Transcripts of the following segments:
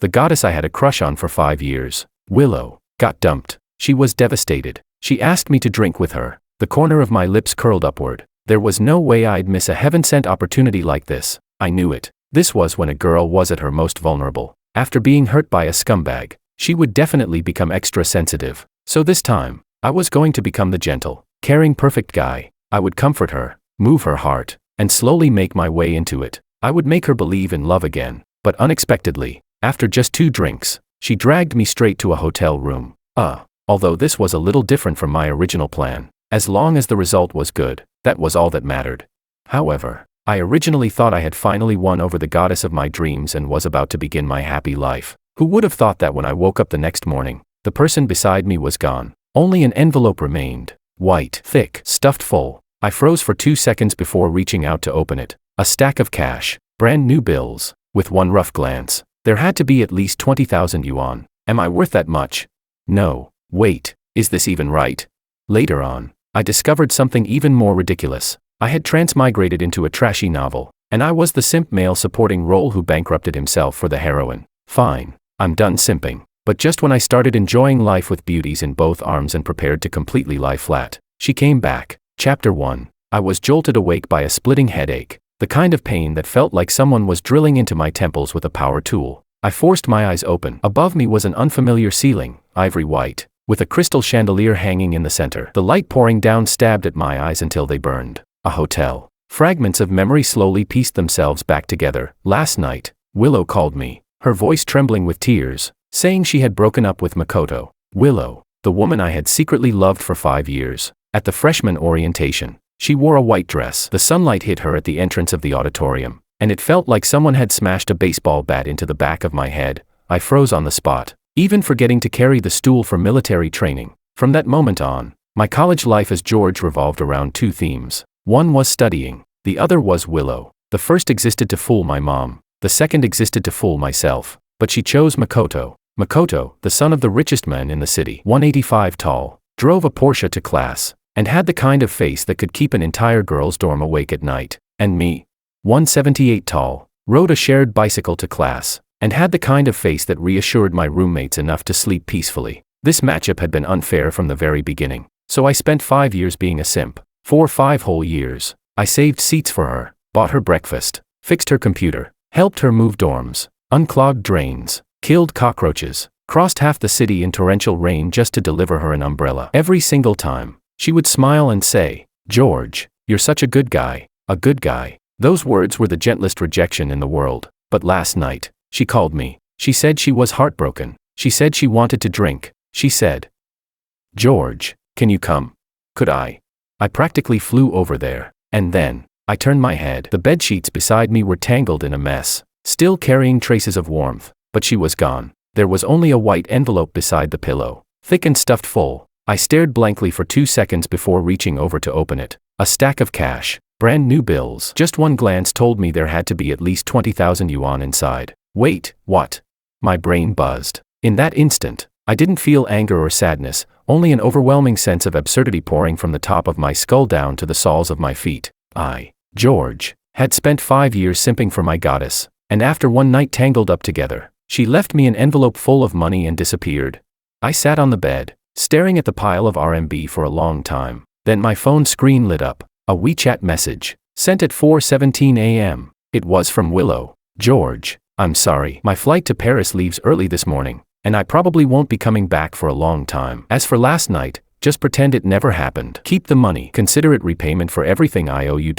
the goddess I had a crush on for 5 years. Willow got dumped. She was devastated. She asked me to drink with her. The corner of my lips curled upward. There was no way I'd miss a heaven-sent opportunity like this. I knew it. This was when a girl was at her most vulnerable. After being hurt by a scumbag, she would definitely become extra sensitive. So this time, I was going to become the gentle, caring perfect guy. I would comfort her, move her heart, and slowly make my way into it. I would make her believe in love again. But unexpectedly, after just 2 drinks, she dragged me straight to a hotel room. Although this was a little different from my original plan. As long as the result was good, that was all that mattered. However, I originally thought I had finally won over the goddess of my dreams and was about to begin my happy life. Who would have thought that when I woke up the next morning, the person beside me was gone. Only an envelope remained. White, thick, stuffed full. I froze for 2 seconds before reaching out to open it. A stack of cash, brand new bills. With one rough glance, there had to be at least 20,000 yuan. Am I worth that much? No. Wait, is this even right? Later on, I discovered something even more ridiculous. I had transmigrated into a trashy novel, and I was the simp male supporting role who bankrupted himself for the heroine. Fine, I'm done simping. But just when I started enjoying life with beauties in both arms and prepared to completely lie flat, she came back. Chapter 1. I was jolted awake by a splitting headache, the kind of pain that felt like someone was drilling into my temples with a power tool. I forced my eyes open. Above me was an unfamiliar ceiling, ivory white, with a crystal chandelier hanging in the center. The light pouring down stabbed at my eyes until they burned. A hotel. Fragments of memory slowly pieced themselves back together. Last night, Willow called me, her voice trembling with tears, saying she had broken up with Makoto. Willow, the woman I had secretly loved for 5 years. At the freshman orientation, she wore a white dress. The sunlight hit her at the entrance of the auditorium, and it felt like someone had smashed a baseball bat into the back of my head. I froze on the spot, even forgetting to carry the stool for military training. From that moment on, my college life as George revolved around 2 themes. One was studying, the other was Willow. The first existed to fool my mom, the second existed to fool myself. But she chose Makoto. Makoto, the son of the richest man in the city, 185 tall, drove a Porsche to class, and had the kind of face that could keep an entire girls' dorm awake at night. And me, 178 tall, rode a shared bicycle to class, and had the kind of face that reassured my roommates enough to sleep peacefully. This matchup had been unfair from the very beginning. So I spent 5 years being a simp. For 5 whole years, I saved seats for her, bought her breakfast, fixed her computer, helped her move dorms, unclogged drains, killed cockroaches, crossed half the city in torrential rain just to deliver her an umbrella. Every single time, she would smile and say, "George, you're such a good guy, a good guy." Those words were the gentlest rejection in the world. But last night, she called me. She said she was heartbroken. She said she wanted to drink. She said, "George, can you come?" Could I? I practically flew over there. And then, I turned my head. The bedsheets beside me were tangled in a mess, still carrying traces of warmth. But she was gone. There was only a white envelope beside the pillow, thick and stuffed full. I stared blankly for 2 seconds before reaching over to open it. A stack of cash, brand new bills. Just one glance told me there had to be at least 20,000 yuan inside. Wait, what? My brain buzzed. In that instant, I didn't feel anger or sadness, only an overwhelming sense of absurdity pouring from the top of my skull down to the soles of my feet. I, George, had spent 5 years simping for my goddess, and after one night tangled up together, she left me an envelope full of money and disappeared. I sat on the bed, staring at the pile of RMB for a long time. Then my phone screen lit up, a WeChat message, sent at 4:17 a.m. It was from Willow. "George, I'm sorry. My flight to Paris leaves early this morning, and I probably won't be coming back for a long time. As for last night, just pretend it never happened. Keep the money. Consider it repayment for everything I owe you.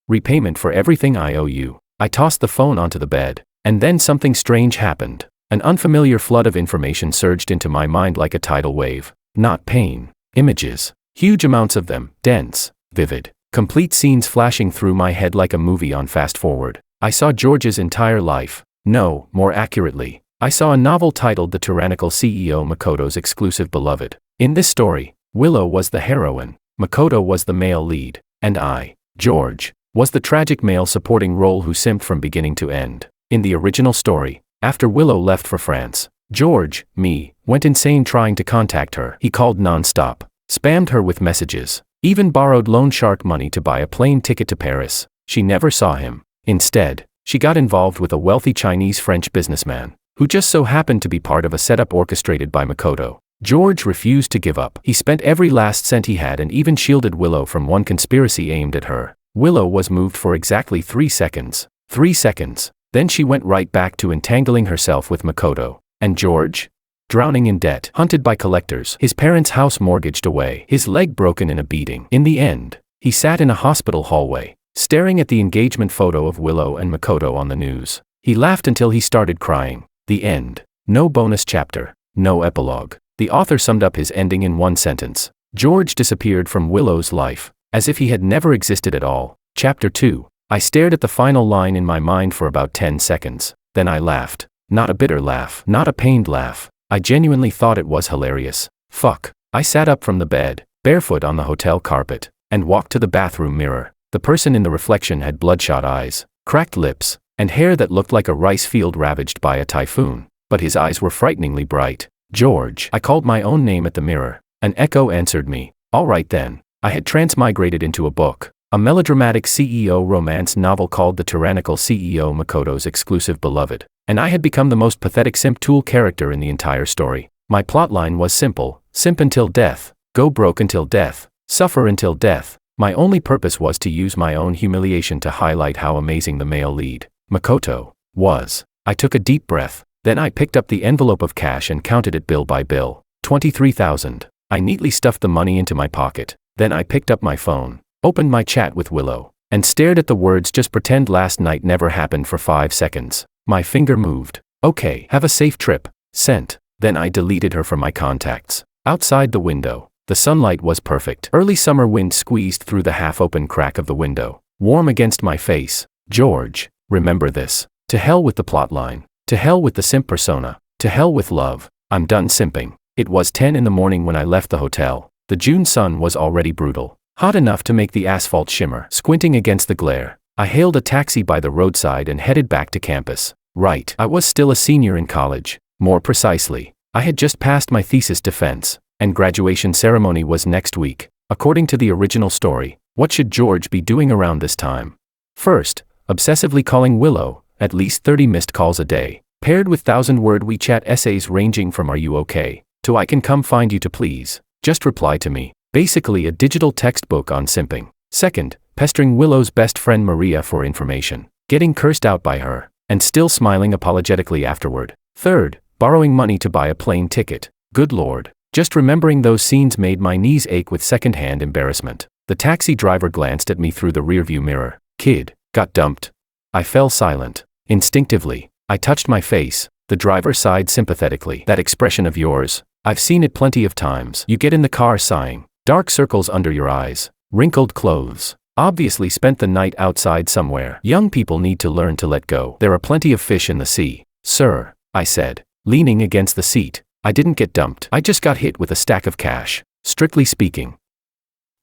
Repayment for everything I owe you." I tossed the phone onto the bed, and then something strange happened. An unfamiliar flood of information surged into my mind like a tidal wave. Not pain. Images. Huge amounts of them, dense, vivid, complete scenes flashing through my head like a movie on fast forward. I saw George's entire life. No, more accurately, I saw a novel titled The Tyrannical CEO Makoto's Exclusive Beloved. In this story, Willow was the heroine, Makoto was the male lead, and I, George, was the tragic male supporting role who simped from beginning to end. In the original story, after Willow left for France, George, me, went insane trying to contact her. He called non-stop, spammed her with messages, even borrowed loan shark money to buy a plane ticket to Paris. She never saw him. Instead, she got involved with a wealthy Chinese-French businessman. who just so happened to be part of a setup orchestrated by Makoto. George refused to give up. He spent every last cent he had and even shielded Willow from one conspiracy aimed at her. Willow was moved for exactly 3 seconds. 3 seconds. Then she went right back to entangling herself with Makoto. And George? Drowning in debt, hunted by collectors, his parents' house mortgaged away, his leg broken in a beating. In the end, he sat in a hospital hallway, staring at the engagement photo of Willow and Makoto on the news. He laughed until he started crying. The end. No bonus chapter. No epilogue. The author summed up his ending in one sentence. George disappeared from Willow's life, as if he had never existed at all. Chapter 2. I stared at the final line in my mind for about 10 seconds. Then I laughed. Not a bitter laugh, not a pained laugh. I genuinely thought it was hilarious. Fuck. I sat up from the bed, barefoot on the hotel carpet, and walked to the bathroom mirror. The person in the reflection had bloodshot eyes, cracked lips, and hair that looked like a rice field ravaged by a typhoon. But his eyes were frighteningly bright. George. I called my own name at the mirror. An echo answered me. All right then. I had transmigrated into a book. A melodramatic CEO romance novel called The Tyrannical CEO Makoto's Exclusive Beloved. And I had become the most pathetic simp tool character in the entire story. My plotline was simple. Simp until death. Go broke until death. Suffer until death. My only purpose was to use my own humiliation to highlight how amazing the male lead, Makoto, was. I took a deep breath. Then I picked up the envelope of cash and counted it bill by bill. 23,000. I neatly stuffed the money into my pocket. Then I picked up my phone, opened my chat with Willow, and stared at the words "just pretend last night never happened" for 5 seconds. My finger moved. Okay, have a safe trip. Sent. Then I deleted her from my contacts. Outside the window, the sunlight was perfect. Early summer wind squeezed through the half-open crack of the window, warm against my face. George, remember this. To hell with the plotline. To hell with the simp persona. To hell with love. I'm done simping. It was 10 in the morning when I left the hotel. The June sun was already brutal, hot enough to make the asphalt shimmer. Squinting against the glare, I hailed a taxi by the roadside and headed back to campus. Right. I was still a senior in college. More precisely, I had just passed my thesis defense, and graduation ceremony was next week. According to the original story, what should George be doing around this time? First, obsessively calling Willow, at least 30 missed calls a day, paired with 1,000-word WeChat essays ranging from "Are you okay?" to "I can come find you" to "Please, just reply to me." Basically a digital textbook on simping. Second, pestering Willow's best friend Maria for information, getting cursed out by her, and still smiling apologetically afterward. Third, borrowing money to buy a plane ticket. Good lord. Just remembering those scenes made my knees ache with secondhand embarrassment. The taxi driver glanced at me through the rearview mirror. Kid, got dumped. I fell silent. Instinctively, I touched my face. The driver sighed sympathetically. That expression of yours, I've seen it plenty of times. You get in the car sighing, dark circles under your eyes, wrinkled clothes. Obviously spent the night outside somewhere. Young people need to learn to let go. There are plenty of fish in the sea. Sir, I said, leaning against the seat. I didn't get dumped. I just got hit with a stack of cash. Strictly speaking,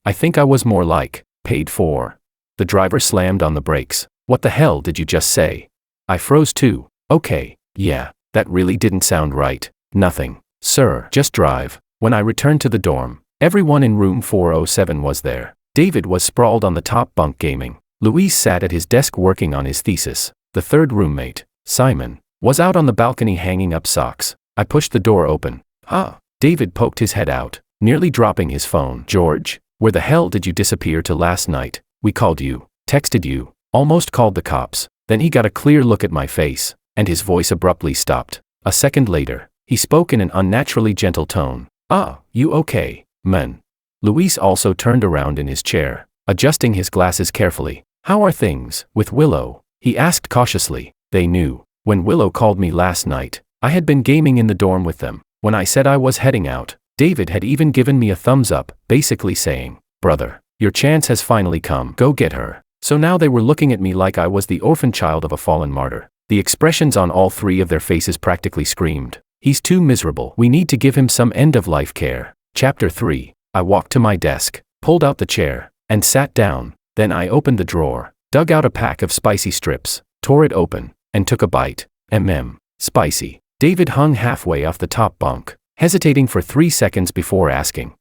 I think I was more like, paid for. The driver slammed on the brakes. What the hell did you just say? I froze too. Okay, yeah, that really didn't sound right. Nothing. Sir, just drive. When I returned to the dorm, everyone in room 407 was there. David was sprawled on the top bunk gaming. Luis sat at his desk working on his thesis. The third roommate, Simon, was out on the balcony hanging up socks. I pushed the door open. Ah. David poked his head out, nearly dropping his phone. George, where the hell did you disappear to last night? We called you, texted you, almost called the cops. Then he got a clear look at my face, and his voice abruptly stopped. A second later, he spoke in an unnaturally gentle tone. Ah, you okay, man? Luis also turned around in his chair, adjusting his glasses carefully. How are things with Willow? He asked cautiously. They knew. When Willow called me last night, I had been gaming in the dorm with them. When I said I was heading out, David had even given me a thumbs up, basically saying, "Brother, your chance has finally come. Go get her." So now they were looking at me like I was the orphan child of a fallen martyr. The expressions on all three of their faces practically screamed, "He's too miserable. We need to give him some end-of-life care." Chapter 3. I walked to my desk, pulled out the chair, and sat down. Then I opened the drawer, dug out a pack of spicy strips, tore it open, and took a bite. Spicy. David hung halfway off the top bunk, hesitating for 3 seconds before asking,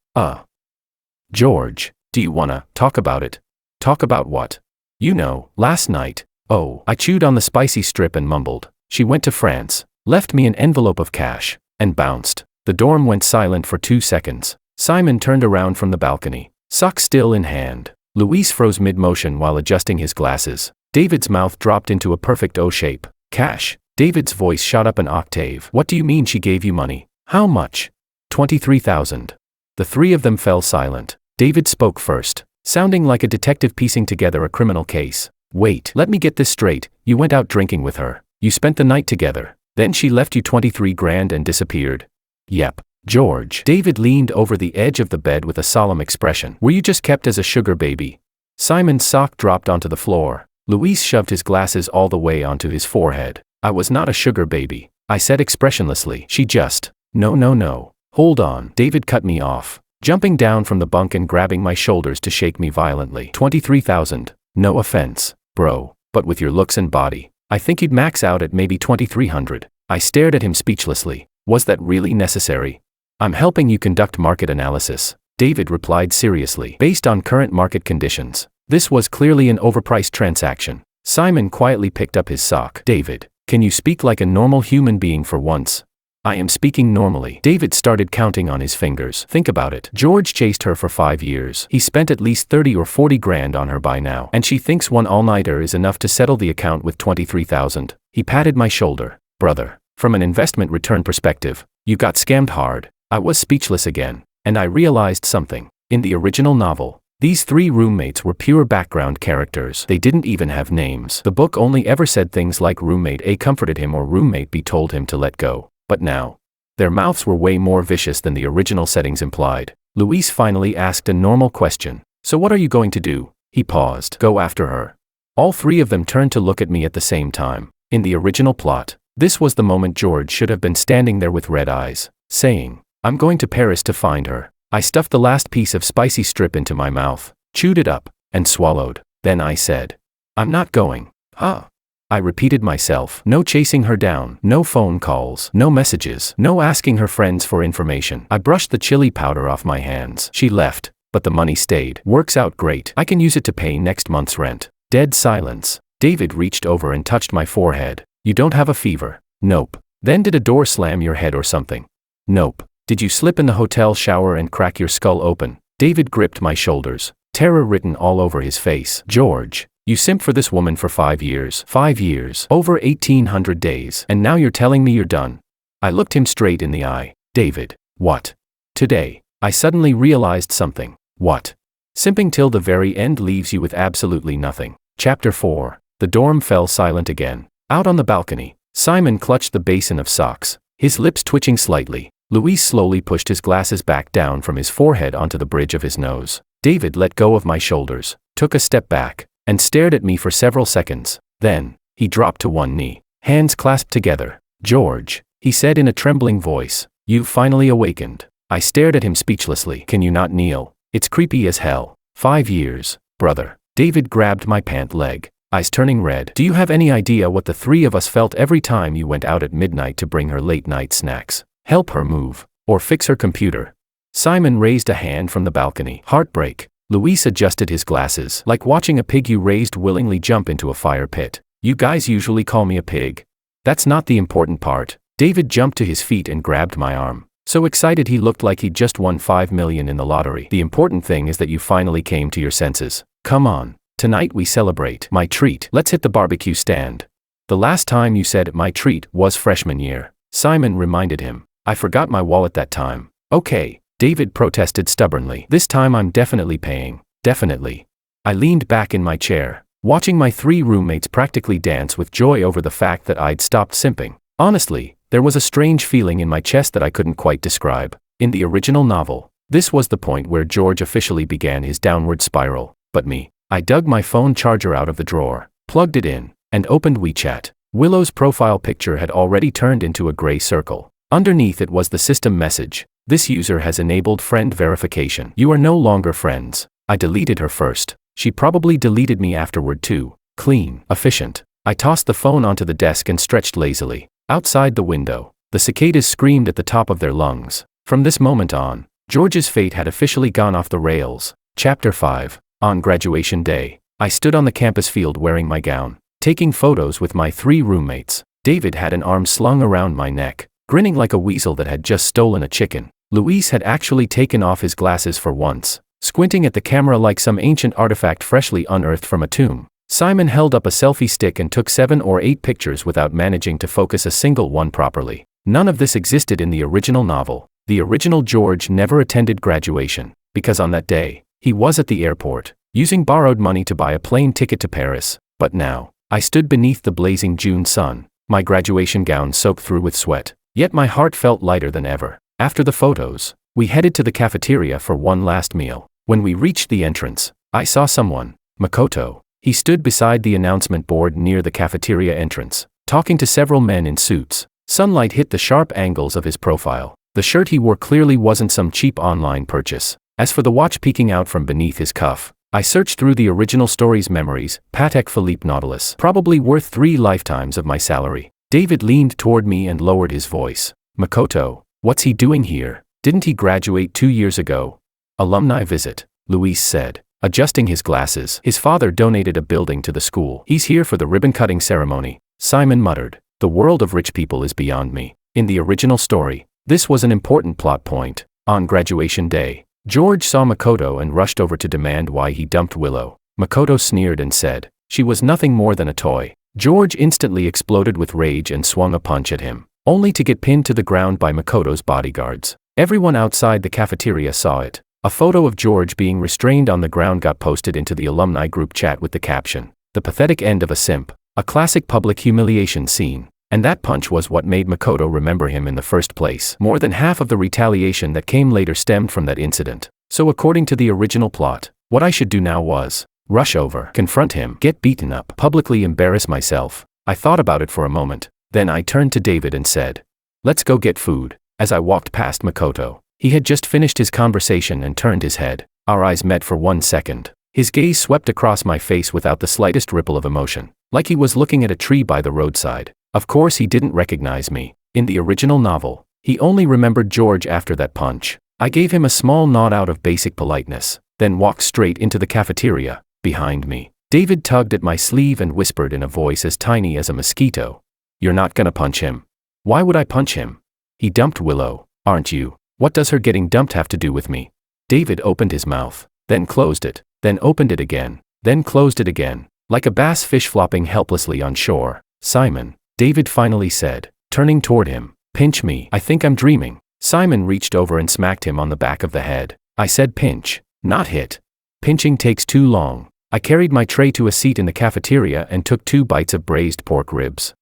George, do you wanna talk about it?" "Talk about what?" "You know, last night." Oh, I chewed on the spicy strip and mumbled. "She went to France. left me an envelope of cash, and bounced. The dorm went silent for 2 seconds. Simon turned around from the balcony, sock still in hand. Luis froze mid-motion while adjusting his glasses. David's mouth dropped into a perfect O shape. Cash. David's voice shot up an octave. What do you mean she gave you money? How much? 23,000. The three of them fell silent. David spoke first, sounding like a detective piecing together a criminal case. Wait, let me get this straight. You went out drinking with her. You spent the night together. Then she left you 23 grand and disappeared. Yep. George. David leaned over the edge of the bed with a solemn expression. Were you just kept as a sugar baby? Simon's sock dropped onto the floor. Luis shoved his glasses all the way onto his forehead. I was not a sugar baby, I said expressionlessly. She just… No. Hold on. David cut me off, jumping down from the bunk and grabbing my shoulders to shake me violently. 23,000. No offense, bro, but with your looks and body, I think you'd max out at maybe 2,300. I stared at him speechlessly. Was that really necessary? I'm helping you conduct market analysis, David replied seriously. Based on current market conditions, this was clearly an overpriced transaction. Simon quietly picked up his sock. David, can you speak like a normal human being for once? I am speaking normally. David started counting on his fingers. Think about it. George chased her for 5 years. He spent at least 30 or 40 grand on her by now. And she thinks one all-nighter is enough to settle the account with 23,000. He patted my shoulder. Brother, from an investment return perspective, you got scammed hard. I was speechless again. And I realized something. In the original novel, these three roommates were pure background characters. They didn't even have names. The book only ever said things like roommate A comforted him or roommate B told him to let go. But now, their mouths were way more vicious than the original settings implied. Luis finally asked a normal question. So what are you going to do? He paused. Go after her. All three of them turned to look at me at the same time. In the original plot, this was the moment George should have been standing there with red eyes, saying, I'm going to Paris to find her. I stuffed the last piece of spicy strip into my mouth, chewed it up, and swallowed. Then I said, I'm not going. Huh? I repeated myself. No chasing her down, no phone calls, no messages, no asking her friends for information. I brushed the chili powder off my hands. She left, but the money stayed. Works out great. I can use it to pay next month's rent. Dead silence. David reached over and touched my forehead. You don't have a fever? Nope. Then did a door slam your head or something? Nope. Did you slip in the hotel shower and crack your skull open? David gripped my shoulders, terror written all over his face. George, you simped for this woman for 5 years. 5 years. Over 1,800 days. And now you're telling me you're done. I looked him straight in the eye. David, what? Today, I suddenly realized something. What? Simping till the very end leaves you with absolutely nothing. Chapter 4. The dorm fell silent again. Out on the balcony, Simon clutched the basin of socks, his lips twitching slightly. Luis slowly pushed his glasses back down from his forehead onto the bridge of his nose. David let go of my shoulders, took a step back, and stared at me for several seconds. Then, he dropped to one knee, hands clasped together. George, he said in a trembling voice, you've finally awakened. I stared at him speechlessly. Can you not kneel? It's creepy as hell. 5 years, brother. David grabbed my pant leg, eyes turning red. Do you have any idea what the three of us felt every time you went out at midnight to bring her late-night snacks? Help her move, or fix her computer? Simon raised a hand from the balcony. Heartbreak. Luis adjusted his glasses. Like watching a pig you raised willingly jump into a fire pit. You guys usually call me a pig. That's not the important part. David jumped to his feet and grabbed my arm. So excited he looked like he'd just won 5 million in the lottery. The important thing is that you finally came to your senses. Come on. Tonight we celebrate. My treat. Let's hit the barbecue stand. The last time you said my treat was freshman year. Simon reminded him. I forgot my wallet that time. Okay, David protested stubbornly. This time I'm definitely paying. Definitely. I leaned back in my chair, watching my three roommates practically dance with joy over the fact that I'd stopped simping. Honestly, there was a strange feeling in my chest that I couldn't quite describe. In the original novel, this was the point where George officially began his downward spiral. But me, I dug my phone charger out of the drawer, plugged it in, and opened WeChat. Willow's profile picture had already turned into a gray circle. Underneath it was the system message. This user has enabled friend verification. You are no longer friends. I deleted her first. She probably deleted me afterward too. Clean. Efficient. I tossed the phone onto the desk and stretched lazily. Outside the window, the cicadas screamed at the top of their lungs. From this moment on, George's fate had officially gone off the rails. Chapter 5. On graduation day, I stood on the campus field wearing my gown, taking photos with my three roommates. David had an arm slung around my neck, grinning like a weasel that had just stolen a chicken. Luis had actually taken off his glasses for once, squinting at the camera like some ancient artifact freshly unearthed from a tomb. Simon held up a selfie stick and took 7 or 8 pictures without managing to focus a single one properly. None of this existed in the original novel. The original George never attended graduation, because on that day, he was at the airport, using borrowed money to buy a plane ticket to Paris. But now, I stood beneath the blazing June sun, my graduation gown soaked through with sweat, yet my heart felt lighter than ever. After the photos, we headed to the cafeteria for one last meal. When we reached the entrance, I saw someone, Makoto. He stood beside the announcement board near the cafeteria entrance, talking to several men in suits. Sunlight hit the sharp angles of his profile. The shirt he wore clearly wasn't some cheap online purchase. As for the watch peeking out from beneath his cuff, I searched through the original story's memories. Patek Philippe Nautilus, probably worth 3 lifetimes of my salary. David leaned toward me and lowered his voice. Makoto, what's he doing here? Didn't he graduate 2 years ago? Alumni visit, Luis said, adjusting his glasses. His father donated a building to the school. He's here for the ribbon-cutting ceremony, Simon muttered. The world of rich people is beyond me. In the original story, this was an important plot point. On graduation day, George saw Makoto and rushed over to demand why he dumped Willow. Makoto sneered and said, she was nothing more than a toy. George instantly exploded with rage and swung a punch at him, only to get pinned to the ground by Makoto's bodyguards. Everyone outside the cafeteria saw it. A photo of George being restrained on the ground got posted into the alumni group chat with the caption, "The pathetic end of a simp," a classic public humiliation scene. And that punch was what made Makoto remember him in the first place. More than half of the retaliation that came later stemmed from that incident. So according to the original plot, what I should do now was rush over, confront him, get beaten up, publicly embarrass myself. I thought about it for a moment. Then I turned to David and said, let's go get food. As I walked past Makoto, he had just finished his conversation and turned his head. Our eyes met for 1 second. His gaze swept across my face without the slightest ripple of emotion, like he was looking at a tree by the roadside. Of course he didn't recognize me. In the original novel, he only remembered George after that punch. I gave him a small nod out of basic politeness, then walked straight into the cafeteria. Behind me, David tugged at my sleeve and whispered in a voice as tiny as a mosquito, "You're not gonna punch him." Why would I punch him? He dumped Willow, aren't you? What does her getting dumped have to do with me? David opened his mouth, then closed it, then opened it again, then closed it again, like a bass fish flopping helplessly on shore. Simon, David finally said, turning toward him, pinch me. I think I'm dreaming. Simon reached over and smacked him on the back of the head. I said pinch, not hit. Pinching takes too long. I carried my tray to a seat in the cafeteria and took 2 bites of braised pork ribs.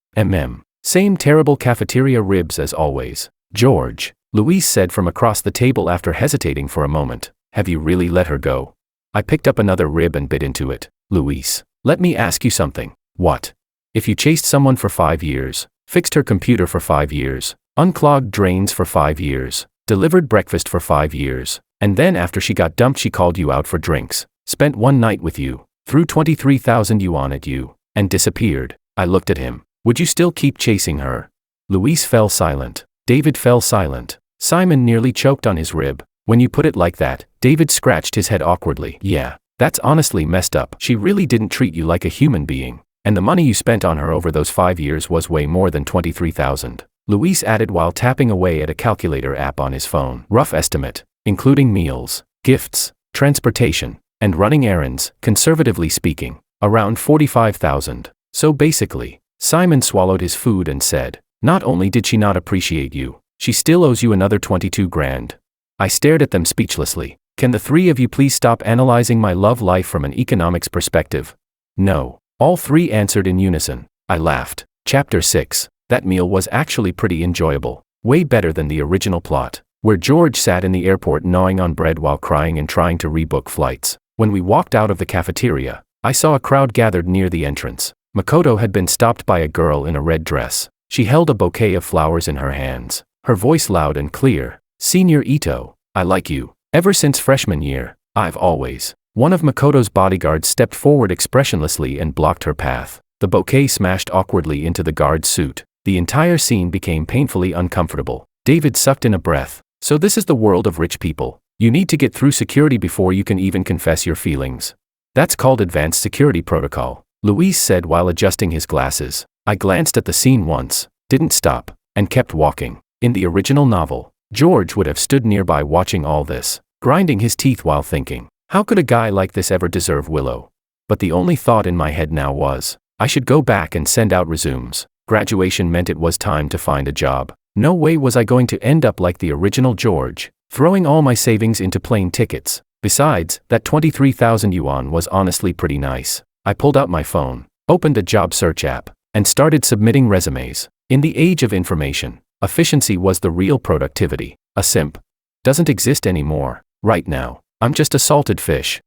Same terrible cafeteria ribs as always. George, Luis said from across the table after hesitating for a moment, have you really let her go? I picked up another rib and bit into it. Luis, let me ask you something. What? If you chased someone for 5 years, fixed her computer for 5 years, unclogged drains for 5 years, delivered breakfast for 5 years, and then after she got dumped she called you out for drinks, spent one night with you, threw 23,000 yuan at you, and disappeared, I looked at him. Would you still keep chasing her? Luis fell silent. David fell silent. Simon nearly choked on his rib. When you put it like that, David scratched his head awkwardly. Yeah, that's honestly messed up. She really didn't treat you like a human being. And the money you spent on her over those 5 years was way more than 23,000. Luis added while tapping away at a calculator app on his phone. Rough estimate, including meals, gifts, transportation, and running errands, conservatively speaking, around 45,000. So basically, Simon swallowed his food and said, not only did she not appreciate you, she still owes you another 22 grand. I stared at them speechlessly. Can the 3 of you please stop analyzing my love life from an economics perspective? No. All 3 answered in unison. I laughed. Chapter 6. That meal was actually pretty enjoyable. Way better than the original plot, where George sat in the airport gnawing on bread while crying and trying to rebook flights. When we walked out of the cafeteria, I saw a crowd gathered near the entrance. Makoto had been stopped by a girl in a red dress. She held a bouquet of flowers in her hands, her voice loud and clear. Senior Ito, I like you. Ever since freshman year, I've always. One of Makoto's bodyguards stepped forward expressionlessly and blocked her path. The bouquet smashed awkwardly into the guard's suit. The entire scene became painfully uncomfortable. David sucked in a breath. So this is the world of rich people. You need to get through security before you can even confess your feelings. That's called advanced security protocol, Luis said while adjusting his glasses. I glanced at the scene once, didn't stop, and kept walking. In the original novel, George would have stood nearby watching all this, grinding his teeth while thinking, how could a guy like this ever deserve Willow? But the only thought in my head now was, I should go back and send out resumes. Graduation meant it was time to find a job. No way was I going to end up like the original George, throwing all my savings into plane tickets. Besides, that 23,000 yuan was honestly pretty nice. I pulled out my phone, opened a job search app, and started submitting resumes. In the age of information, efficiency was the real productivity. A simp doesn't exist anymore. Right now, I'm just a salted fish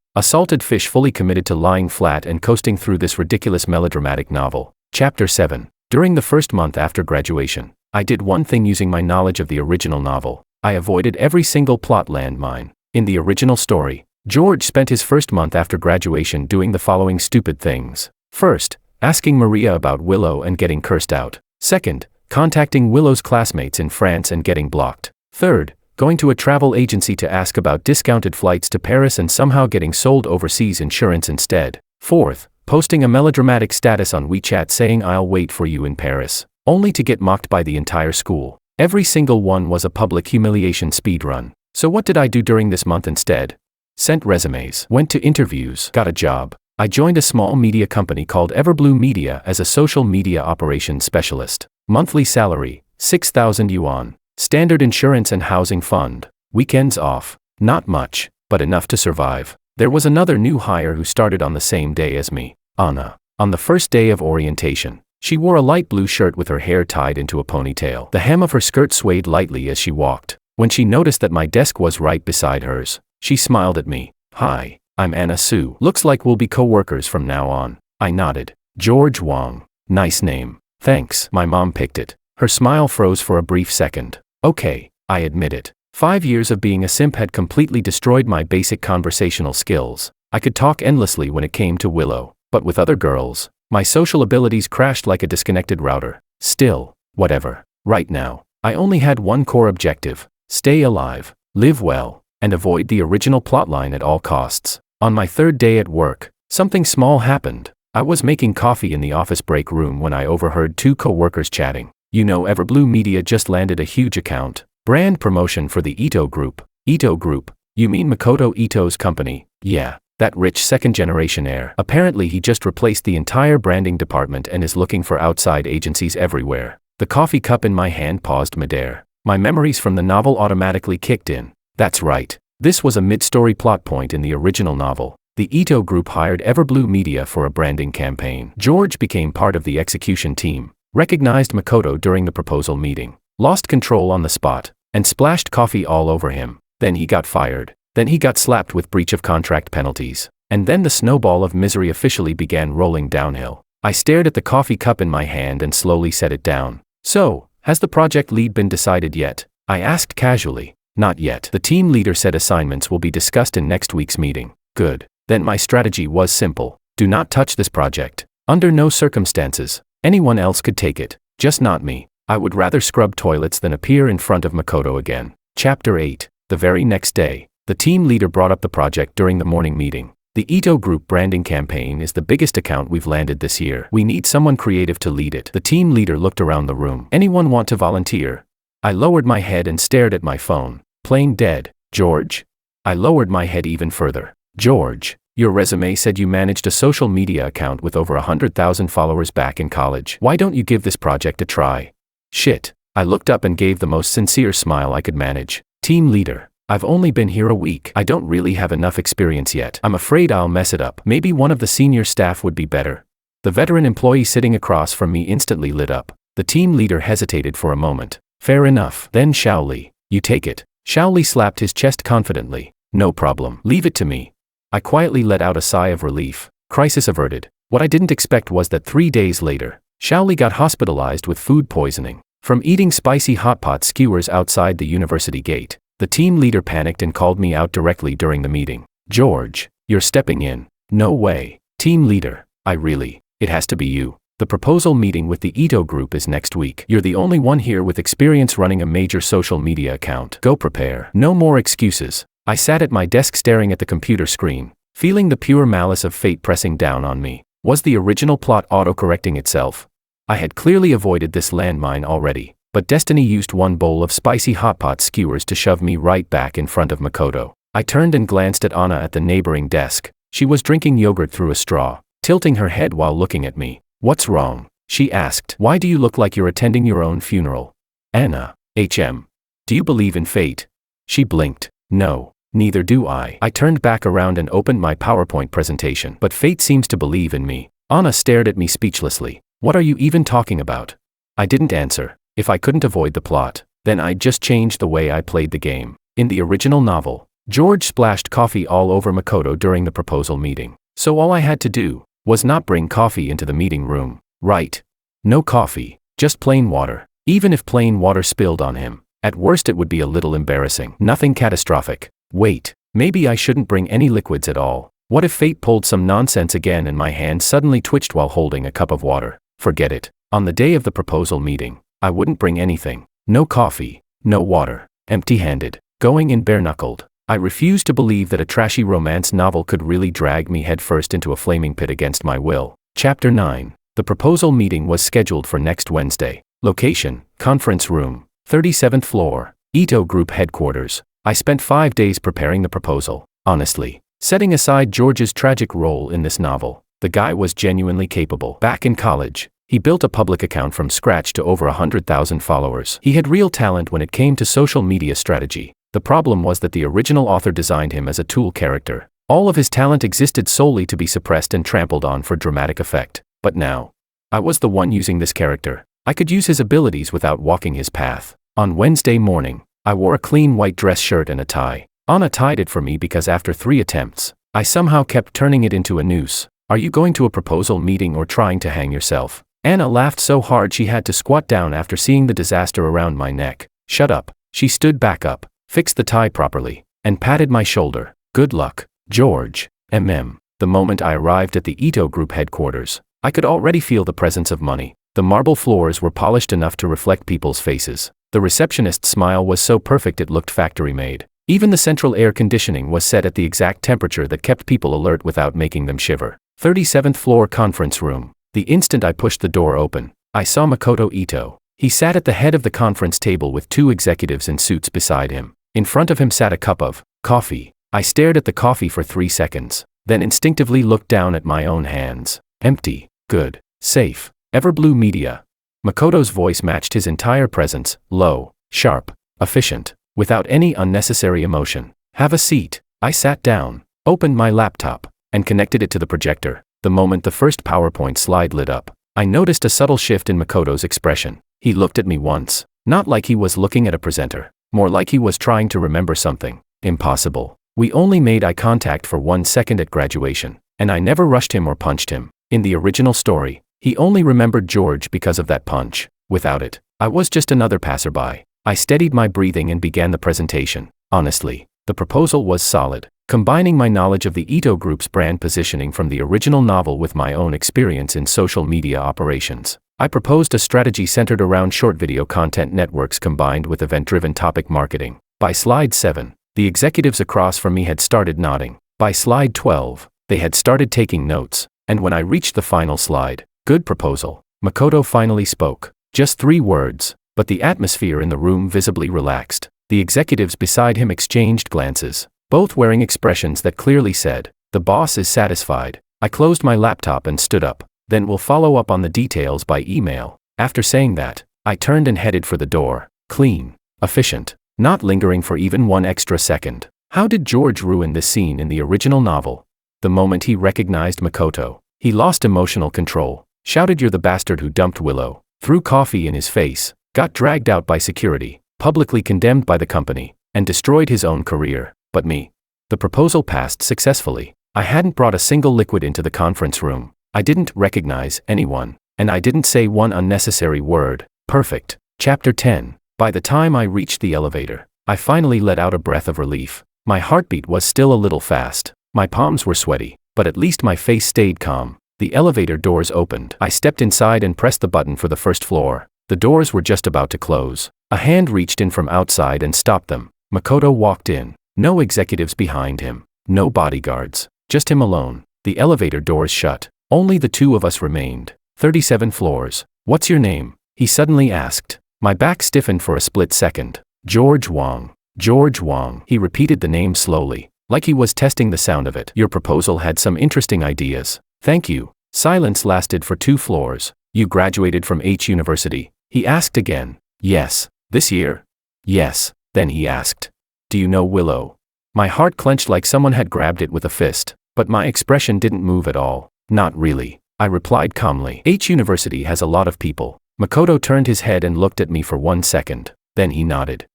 fully committed to lying flat and coasting through this ridiculous melodramatic novel. Chapter 7. During the first month after graduation, I did one thing using my knowledge of the original novel. I avoided every single plot landmine. In the original story, George spent his first month after graduation doing the following stupid things. First, asking Maria about Willow and getting cursed out. Second, contacting Willow's classmates in France and getting blocked. Third, going to a travel agency to ask about discounted flights to Paris and somehow getting sold overseas insurance instead. Fourth, posting a melodramatic status on WeChat saying I'll wait for you in Paris, only to get mocked by the entire school. Every single one was a public humiliation speedrun. So what did I do during this month instead? Sent resumes, went to interviews, got a job. I joined a small media company called Everblue Media as a social media operations specialist. Monthly salary, 6,000 yuan. Standard insurance and housing fund. Weekends off. Not much, but enough to survive. There was another new hire who started on the same day as me, Anna. On the first day of orientation, she wore a light blue shirt with her hair tied into a ponytail. The hem of her skirt swayed lightly as she walked. When she noticed that my desk was right beside hers, she smiled at me. Hi, I'm Anna Sue. Looks like we'll be co-workers from now on. I nodded. George Wong. Nice name. Thanks. My mom picked it. Her smile froze for a brief second. Okay, I admit it. 5 years of being a simp had completely destroyed my basic conversational skills. I could talk endlessly when it came to Willow, but with other girls, my social abilities crashed like a disconnected router. Still, whatever. Right now, I only had one core objective: stay alive, live well, and avoid the original plotline at all costs. On my third day at work, something small happened. I was making coffee in the office break room when I overheard two co-workers chatting. You know, Everblue Media just landed a huge account brand promotion for the Ito Group. Ito Group? You mean Makoto Ito's company? Yeah, that rich second-generation heir. Apparently he just replaced the entire branding department and is looking for outside agencies everywhere. The coffee cup in my hand paused midair. My memories from the novel automatically kicked in. That's right. This was a mid-story plot point in the original novel. The Ito Group hired Everblue Media for a branding campaign. George became part of the execution team, recognized Makoto during the proposal meeting, lost control on the spot, and splashed coffee all over him. Then he got fired. Then he got slapped with breach of contract penalties. And then the snowball of misery officially began rolling downhill. I stared at the coffee cup in my hand and slowly set it down. So, has the project lead been decided yet? I asked casually. Not yet. The team leader said assignments will be discussed in next week's meeting. Good. Then my strategy was simple. Do not touch this project. Under no circumstances. Anyone else could take it, just not me. I would rather scrub toilets than appear in front of Makoto again. Chapter 8. The very next day, the team leader brought up the project during the morning meeting. The Ito Group branding campaign is the biggest account we've landed this year. We need someone creative to lead it. The team leader looked around the room. Anyone want to volunteer? I lowered my head and stared at my phone. Plain dead. George? I lowered my head even further. George, your resume said you managed a social media account with over 100,000 followers back in college. Why don't you give this project a try? Shit. I looked up and gave the most sincere smile I could manage. Team leader, I've only been here a week. I don't really have enough experience yet. I'm afraid I'll mess it up. Maybe one of the senior staff would be better. The veteran employee sitting across from me instantly lit up. The team leader hesitated for a moment. Fair enough. Then Shaoli, you take it. Shaoli slapped his chest confidently. No problem. Leave it to me. I quietly let out a sigh of relief. Crisis averted. What I didn't expect was that 3 days later, Shaoli got hospitalized with food poisoning from eating spicy hot pot skewers outside the university gate. The team leader panicked and called me out directly during the meeting. George, you're stepping in. No way. Team leader, it has to be you. The proposal meeting with the Ito Group is next week. You're the only one here with experience running a major social media account. Go prepare. No more excuses. I sat at my desk staring at the computer screen, feeling the pure malice of fate pressing down on me. Was the original plot auto-correcting itself? I had clearly avoided this landmine already, but destiny used one bowl of spicy hot pot skewers to shove me right back in front of Makoto. I turned and glanced at Anna at the neighboring desk. She was drinking yogurt through a straw, tilting her head while looking at me. "What's wrong?" she asked. "Why do you look like you're attending your own funeral?" "Anna, do you believe in fate?" She blinked. "No, neither do I." I turned back around and opened my PowerPoint presentation. "But fate seems to believe in me." Anna stared at me speechlessly. "What are you even talking about?" I didn't answer. If I couldn't avoid the plot, then I'd just change the way I played the game. In the original novel, George splashed coffee all over Makoto during the proposal meeting. So all I had to do was not bring coffee into the meeting room. Right. No coffee, just plain water. Even if plain water spilled on him, at worst it would be a little embarrassing. Nothing catastrophic. Wait, maybe I shouldn't bring any liquids at all. What if fate pulled some nonsense again and my hand suddenly twitched while holding a cup of water? Forget it. On the day of the proposal meeting, I wouldn't bring anything. No coffee, no water, empty-handed, going in bare-knuckled. I refused to believe that a trashy romance novel could really drag me headfirst into a flaming pit against my will. Chapter 9. The proposal meeting was scheduled for next Wednesday. Location, conference room, 37th floor, Ito Group headquarters. I spent 5 days preparing the proposal. Honestly, setting aside George's tragic role in this novel, the guy was genuinely capable. Back in college, he built a public account from scratch to over 100,000 followers. He had real talent when it came to social media strategy. The problem was that the original author designed him as a tool character. All of his talent existed solely to be suppressed and trampled on for dramatic effect. But now, I was the one using this character. I could use his abilities without walking his path. On Wednesday morning, I wore a clean white dress shirt and a tie. Anna tied it for me because after 3 attempts, I somehow kept turning it into a noose. "Are you going to a proposal meeting or trying to hang yourself?" Anna laughed so hard she had to squat down after seeing the disaster around my neck. "Shut up." She stood back up, fixed the tie properly, and patted my shoulder. "Good luck, George." The moment I arrived at the Ito Group headquarters, I could already feel the presence of money. The marble floors were polished enough to reflect people's faces. The receptionist's smile was so perfect it looked factory-made. Even the central air conditioning was set at the exact temperature that kept people alert without making them shiver. 37th floor conference room. The instant I pushed the door open, I saw Makoto Ito. He sat at the head of the conference table with 2 executives in suits beside him. In front of him sat a cup of coffee. I stared at the coffee for 3 seconds, then instinctively looked down at my own hands. Empty. Good. Safe. Everblue Media. Makoto's voice matched his entire presence, low, sharp, efficient, without any unnecessary emotion. "Have a seat." I sat down, opened my laptop, and connected it to the projector. The moment the first PowerPoint slide lit up, I noticed a subtle shift in Makoto's expression. He looked at me once, not like he was looking at a presenter, more like he was trying to remember something. Impossible. We only made eye contact for 1 second at graduation, and I never rushed him or punched him. In the original story, he only remembered George because of that punch. Without it, I was just another passerby. I steadied my breathing and began the presentation. Honestly, the proposal was solid. Combining my knowledge of the Ito Group's brand positioning from the original novel with my own experience in social media operations, I proposed a strategy centered around short video content networks combined with event-driven topic marketing. By slide 7, the executives across from me had started nodding. By slide 12, they had started taking notes. And when I reached the final slide, "Good proposal," Makoto finally spoke. Just 3 words, but the atmosphere in the room visibly relaxed. The executives beside him exchanged glances, both wearing expressions that clearly said, "The boss is satisfied." I closed my laptop and stood up. "Then we'll follow up on the details by email." After saying that, I turned and headed for the door. Clean, efficient, not lingering for even 1 extra second. How did George ruin this scene in the original novel? The moment he recognized Makoto, he lost emotional control, shouted, "You're the bastard who dumped Willow," threw coffee in his face, got dragged out by security, publicly condemned by the company, and destroyed his own career. But me. The proposal passed successfully. I hadn't brought a single liquid into the conference room. I didn't recognize anyone, and I didn't say one unnecessary word. Perfect. Chapter 10. By the time I reached the elevator, I finally let out a breath of relief. My heartbeat was still a little fast. My palms were sweaty, but at least my face stayed calm. The elevator doors opened. I stepped inside and pressed the button for the first floor. The doors were just about to close. A hand reached in from outside and stopped them. Makoto walked in. No executives behind him. No bodyguards. Just him alone. The elevator doors shut. Only the 2 of us remained. 37 floors. What's your name? He suddenly asked. My back stiffened for a split second. George Wong. George Wong. He repeated the name slowly, like he was testing the sound of it. Your proposal had some interesting ideas. Thank you. Silence lasted for 2 floors. You graduated from H University? He asked again. Yes. This year? Yes. Then he asked. Do you know Willow? My heart clenched like someone had grabbed it with a fist, but my expression didn't move at all. Not really, I replied calmly. H University has a lot of people. Makoto turned his head and looked at me for 1 second. Then he nodded.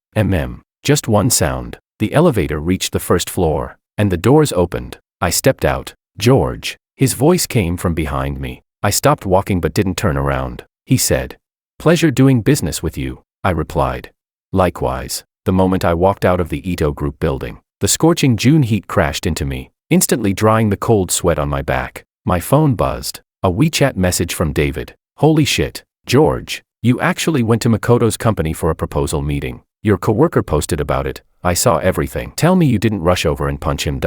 Just one sound. The elevator reached the first floor, and the doors opened. I stepped out. George. His voice came from behind me. I stopped walking but didn't turn around. He said. Pleasure doing business with you, I replied. Likewise. The moment I walked out of the Ito Group building, the scorching June heat crashed into me, instantly drying the cold sweat on my back. My phone buzzed. A WeChat message from David. Holy shit, George, you actually went to Makoto's company for a proposal meeting. Your coworker posted about it. I saw everything. Tell me you didn't rush over and punch him.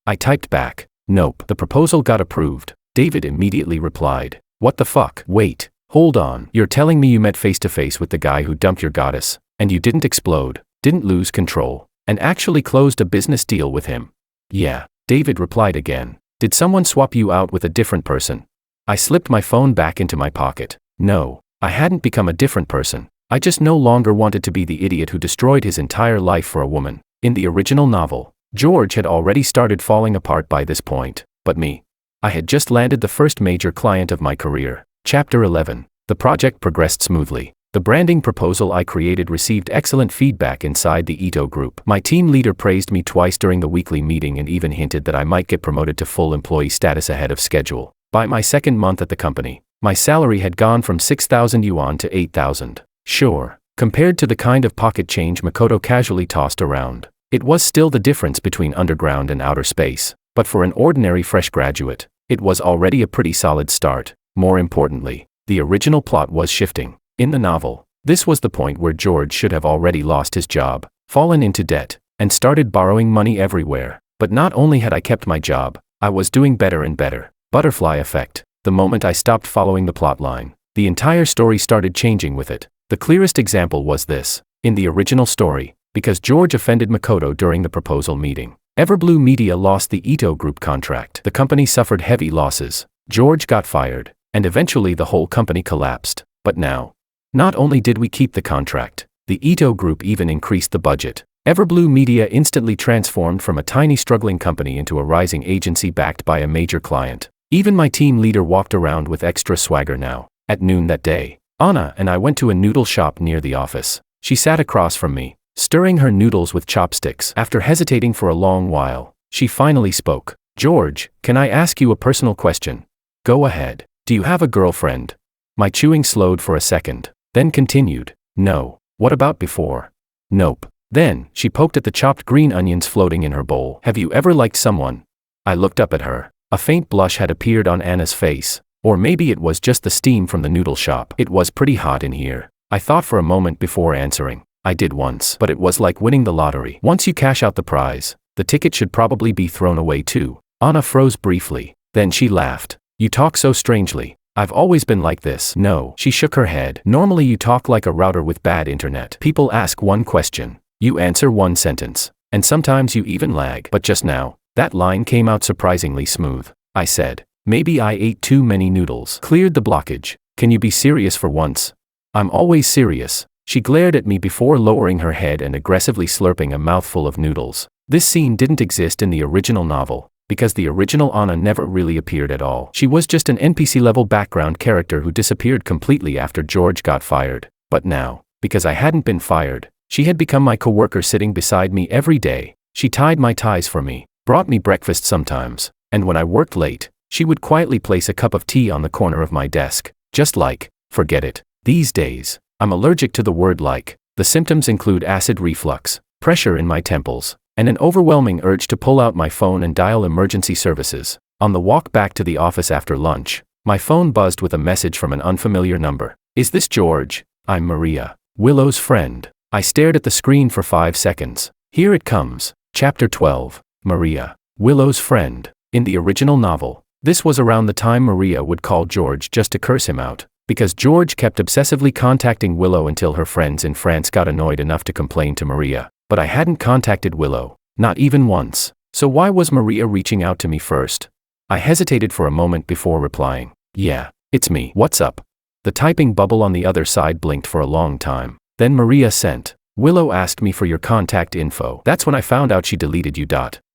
I typed back. Nope. The proposal got approved. David immediately replied. What the fuck? Wait. Hold on. You're telling me you met face to face with the guy who dumped your goddess, and you didn't explode, didn't lose control, and actually closed a business deal with him? Yeah. David replied again. Did someone swap you out with a different person? I slipped my phone back into my pocket. No. I hadn't become a different person. I just no longer wanted to be the idiot who destroyed his entire life for a woman. In the original novel, George had already started falling apart by this point, but me. I had just landed the first major client of my career. Chapter 11. The project progressed smoothly. The branding proposal I created received excellent feedback inside the Ito Group. My team leader praised me twice during the weekly meeting and even hinted that I might get promoted to full employee status ahead of schedule. By my second month at the company, my salary had gone from 6,000 yuan to 8,000. Sure, compared to the kind of pocket change Makoto casually tossed around, it was still the difference between underground and outer space, but for an ordinary fresh graduate, it was already a pretty solid start. More importantly, the original plot was shifting. In the novel, this was the point where George should have already lost his job, fallen into debt, and started borrowing money everywhere. But not only had I kept my job, I was doing better and better. Butterfly effect. The moment I stopped following the plotline, the entire story started changing with it. The clearest example was this. In the original story, because George offended Makoto during the proposal meeting, Everblue Media lost the Ito Group contract. The company suffered heavy losses. George got fired, and eventually the whole company collapsed. But now, not only did we keep the contract, the Ito Group even increased the budget. Everblue Media instantly transformed from a tiny struggling company into a rising agency backed by a major client. Even my team leader walked around with extra swagger now. At noon that day, Anna and I went to a noodle shop near the office. She sat across from me, stirring her noodles with chopsticks. After hesitating for a long while, she finally spoke. George, can I ask you a personal question? Go ahead. Do you have a girlfriend? My chewing slowed for a second, then continued. No. What about before? Nope. Then, she poked at the chopped green onions floating in her bowl. Have you ever liked someone? I looked up at her. A faint blush had appeared on Anna's face. Or maybe it was just the steam from the noodle shop. It was pretty hot in here. I thought for a moment before answering. I did once, but it was like winning the lottery. Once you cash out the prize, the ticket should probably be thrown away too. Anna froze briefly. Then she laughed. You talk so strangely. I've always been like this. No. She shook her head. Normally you talk like a router with bad internet. People ask one question. You answer one sentence. And sometimes you even lag. But just now, that line came out surprisingly smooth. I said. Maybe I ate too many noodles. Cleared the blockage. Can you be serious for once? I'm always serious. She glared at me before lowering her head and aggressively slurping a mouthful of noodles. This scene didn't exist in the original novel, because the original Anna never really appeared at all. She was just an NPC-level background character who disappeared completely after George got fired. But now, because I hadn't been fired, she had become my coworker sitting beside me every day. She tied my ties for me, brought me breakfast sometimes, and when I worked late, she would quietly place a cup of tea on the corner of my desk. Just like, forget it. These days, I'm allergic to the word like. The symptoms include acid reflux, pressure in my temples, and an overwhelming urge to pull out my phone and dial emergency services. On the walk back to the office after lunch, my phone buzzed with a message from an unfamiliar number. Is this George? I'm Maria, Willow's friend. I stared at the screen for 5 seconds. Here it comes. Chapter 12. Maria, Willow's friend. In the original novel, this was around the time Maria would call George just to curse him out, because George kept obsessively contacting Willow until her friends in France got annoyed enough to complain to Maria. But I hadn't contacted Willow, not even once. So why was Maria reaching out to me first? I hesitated for a moment before replying. Yeah, it's me. What's up? The typing bubble on the other side blinked for a long time. Then Maria sent. Willow asked me for your contact info. That's when I found out she deleted you.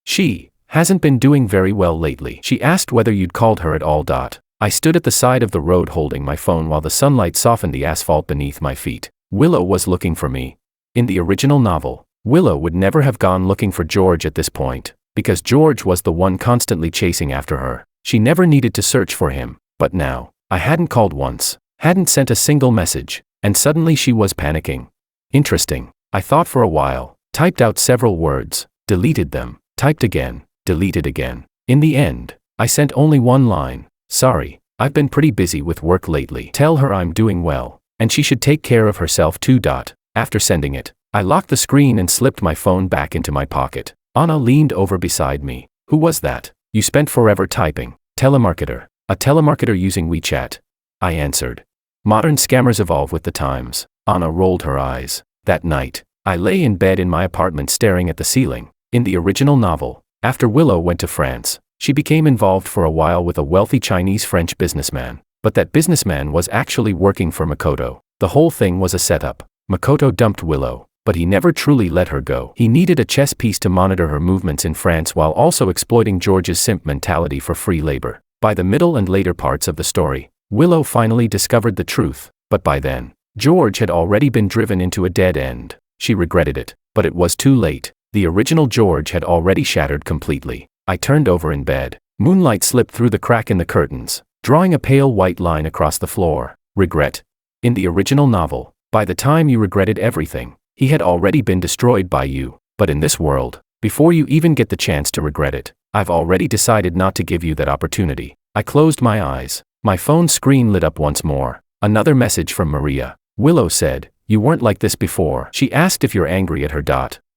She hasn't been doing very well lately. She asked whether you'd called her at all. I stood at the side of the road holding my phone while the sunlight softened the asphalt beneath my feet. Willow was looking for me. In the original novel, Willow would never have gone looking for George at this point, because George was the one constantly chasing after her. She never needed to search for him. But now, I hadn't called once, hadn't sent a single message, and suddenly she was panicking. Interesting. I thought for a while, typed out several words, deleted them, typed again, deleted again. In the end, I sent only one line. Sorry, I've been pretty busy with work lately. Tell her I'm doing well, and she should take care of herself too. After sending it, I locked the screen and slipped my phone back into my pocket. Anna leaned over beside me. Who was that? You spent forever typing. Telemarketer. A telemarketer using WeChat. I answered. Modern scammers evolve with the times. Anna rolled her eyes. That night, I lay in bed in my apartment staring at the ceiling. In the original novel, after Willow went to France, she became involved for a while with a wealthy Chinese-French businessman. But that businessman was actually working for Makoto. The whole thing was a setup. Makoto dumped Willow, but he never truly let her go. He needed a chess piece to monitor her movements in France while also exploiting George's simp mentality for free labor. By the middle and later parts of the story, Willow finally discovered the truth, but by then, George had already been driven into a dead end. She regretted it, but it was too late. The original George had already shattered completely. I turned over in bed. Moonlight slipped through the crack in the curtains, drawing a pale white line across the floor. Regret. In the original novel, by the time you regretted everything, he had already been destroyed by you. But in this world, before you even get the chance to regret it, I've already decided not to give you that opportunity. I closed my eyes. My phone screen lit up once more. Another message from Maria. Willow said, you weren't like this before. She asked if you're angry at her.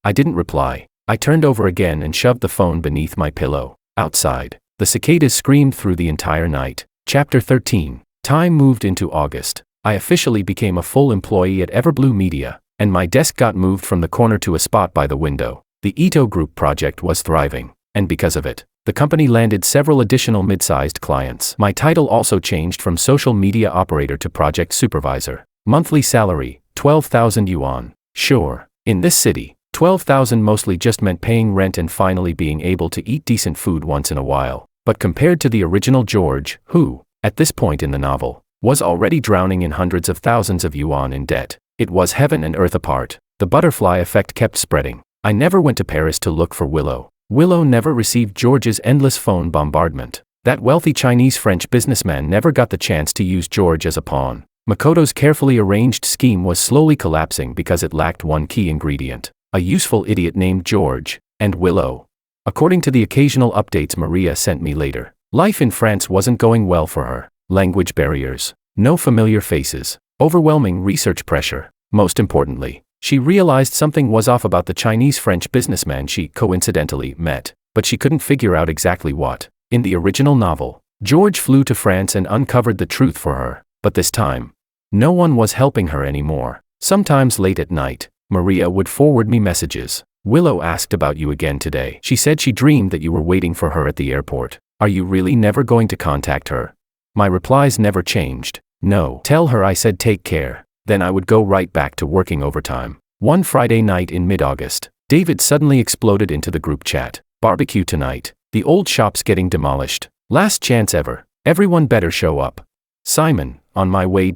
I didn't reply. I turned over again and shoved the phone beneath my pillow. Outside, the cicadas screamed through the entire night. Chapter 13. Time moved into August. I officially became a full employee at Everblue Media, and my desk got moved from the corner to a spot by the window. The Ito Group project was thriving, and because of it, the company landed several additional mid-sized clients. My title also changed from social media operator to project supervisor. Monthly salary, 12,000 yuan. Sure, in this city, 12,000 mostly just meant paying rent and finally being able to eat decent food once in a while. But compared to the original George, who, at this point in the novel, was already drowning in hundreds of thousands of yuan in debt, it was heaven and earth apart. The butterfly effect kept spreading. I never went to Paris to look for Willow. Willow never received George's endless phone bombardment. That wealthy Chinese-French businessman never got the chance to use George as a pawn. Makoto's carefully arranged scheme was slowly collapsing because it lacked one key ingredient. A useful idiot named George, and Willow. According to the occasional updates Maria sent me later, life in France wasn't going well for her. Language barriers, no familiar faces, overwhelming research pressure. Most importantly, she realized something was off about the Chinese-French businessman she coincidentally met, but she couldn't figure out exactly what. In the original novel, George flew to France and uncovered the truth for her, but this time, no one was helping her anymore. Sometimes late at night, Maria would forward me messages. Willow asked about you again today. She said she dreamed that you were waiting for her at the airport. Are you really never going to contact her? My replies never changed. No. Tell her I said take care. Then I would go right back to working overtime. One Friday night in mid-August, David suddenly exploded into the group chat. Barbecue tonight. The old shop's getting demolished. Last chance ever. Everyone better show up. Simon, on my way.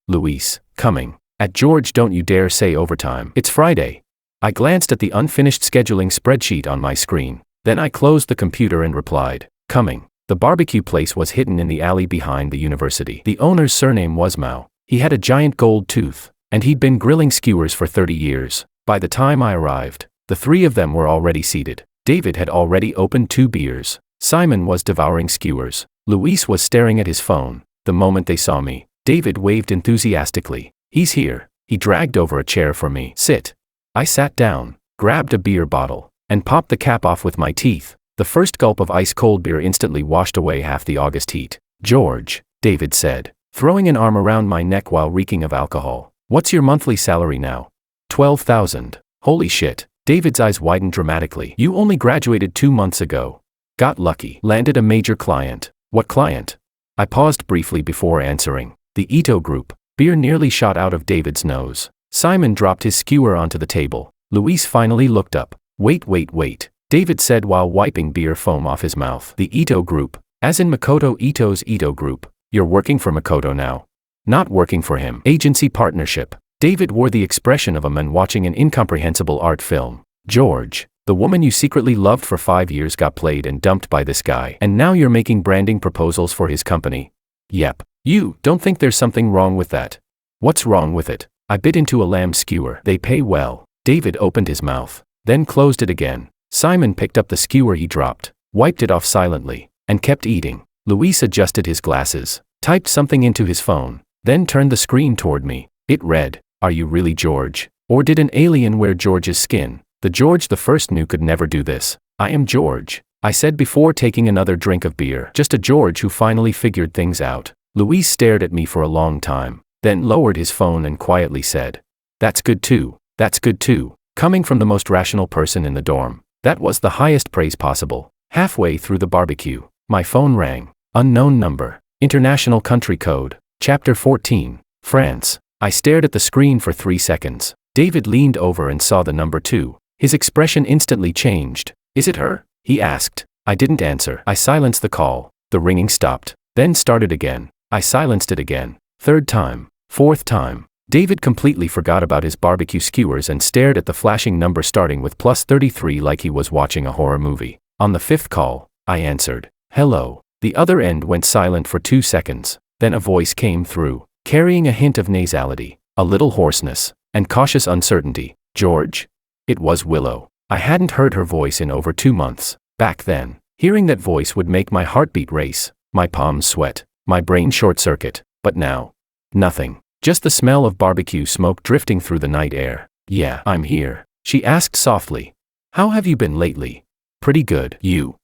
Luis, coming. At George, don't you dare say overtime. It's Friday. I glanced at the unfinished scheduling spreadsheet on my screen. Then I closed the computer and replied, coming. The barbecue place was hidden in the alley behind the university. The owner's surname was Mao. He had a giant gold tooth, and he'd been grilling skewers for 30 years. By the time I arrived, the three of them were already seated. David had already opened 2 beers. Simon was devouring skewers. Luis was staring at his phone. The moment they saw me, David waved enthusiastically. He's here. He dragged over a chair for me. Sit. I sat down, grabbed a beer bottle, and popped the cap off with my teeth. The first gulp of ice-cold beer instantly washed away half the August heat. George, David said, throwing an arm around my neck while reeking of alcohol. What's your monthly salary now? 12,000. Holy shit. David's eyes widened dramatically. You only graduated 2 months ago. Got lucky. Landed a major client. What client? I paused briefly before answering. The Ito Group. Beer nearly shot out of David's nose. Simon dropped his skewer onto the table. Luis finally looked up. Wait. David said while wiping beer foam off his mouth. The Ito Group. As in Makoto Ito's Ito Group. You're working for Makoto now. Not working for him. Agency partnership. David wore the expression of a man watching an incomprehensible art film. George, the woman you secretly loved for 5 years got played and dumped by this guy, and now you're making branding proposals for his company. Yep. You don't think there's something wrong with that? What's wrong with it? I bit into a lamb skewer. They pay well. David opened his mouth, then closed it again. Simon picked up the skewer he dropped, wiped it off silently, and kept eating. Luis adjusted his glasses, typed something into his phone, then turned the screen toward me. It read, "Are you really George? Or did an alien wear George's skin? The George the first knew could never do this." I am George, I said before taking another drink of beer. Just a George who finally figured things out. Luis stared at me for a long time, then lowered his phone and quietly said, "That's good too. That's good too." Coming from the most rational person in the dorm, that was the highest praise possible. Halfway through the barbecue, my phone rang. Unknown number. International country code. Chapter 14. France. I stared at the screen for 3 seconds. David leaned over and saw the number 2. His expression instantly changed. "Is it her?" he asked. I didn't answer. I silenced the call. The ringing stopped, then started again. I silenced it again. 3rd time. 4th time. David completely forgot about his barbecue skewers and stared at the flashing number starting with +33 like he was watching a horror movie. On the 5th call, I answered. "Hello." The other end went silent for 2 seconds. Then a voice came through, carrying a hint of nasality, a little hoarseness, and cautious uncertainty. "George?" It was Willow. I hadn't heard her voice in over 2 months. Back then, hearing that voice would make my heartbeat race, my palms sweat, my brain short-circuit. But now, nothing. Just the smell of barbecue smoke drifting through the night air. "Yeah, I'm here," she asked softly. "How have you been lately?" "Pretty good. You?"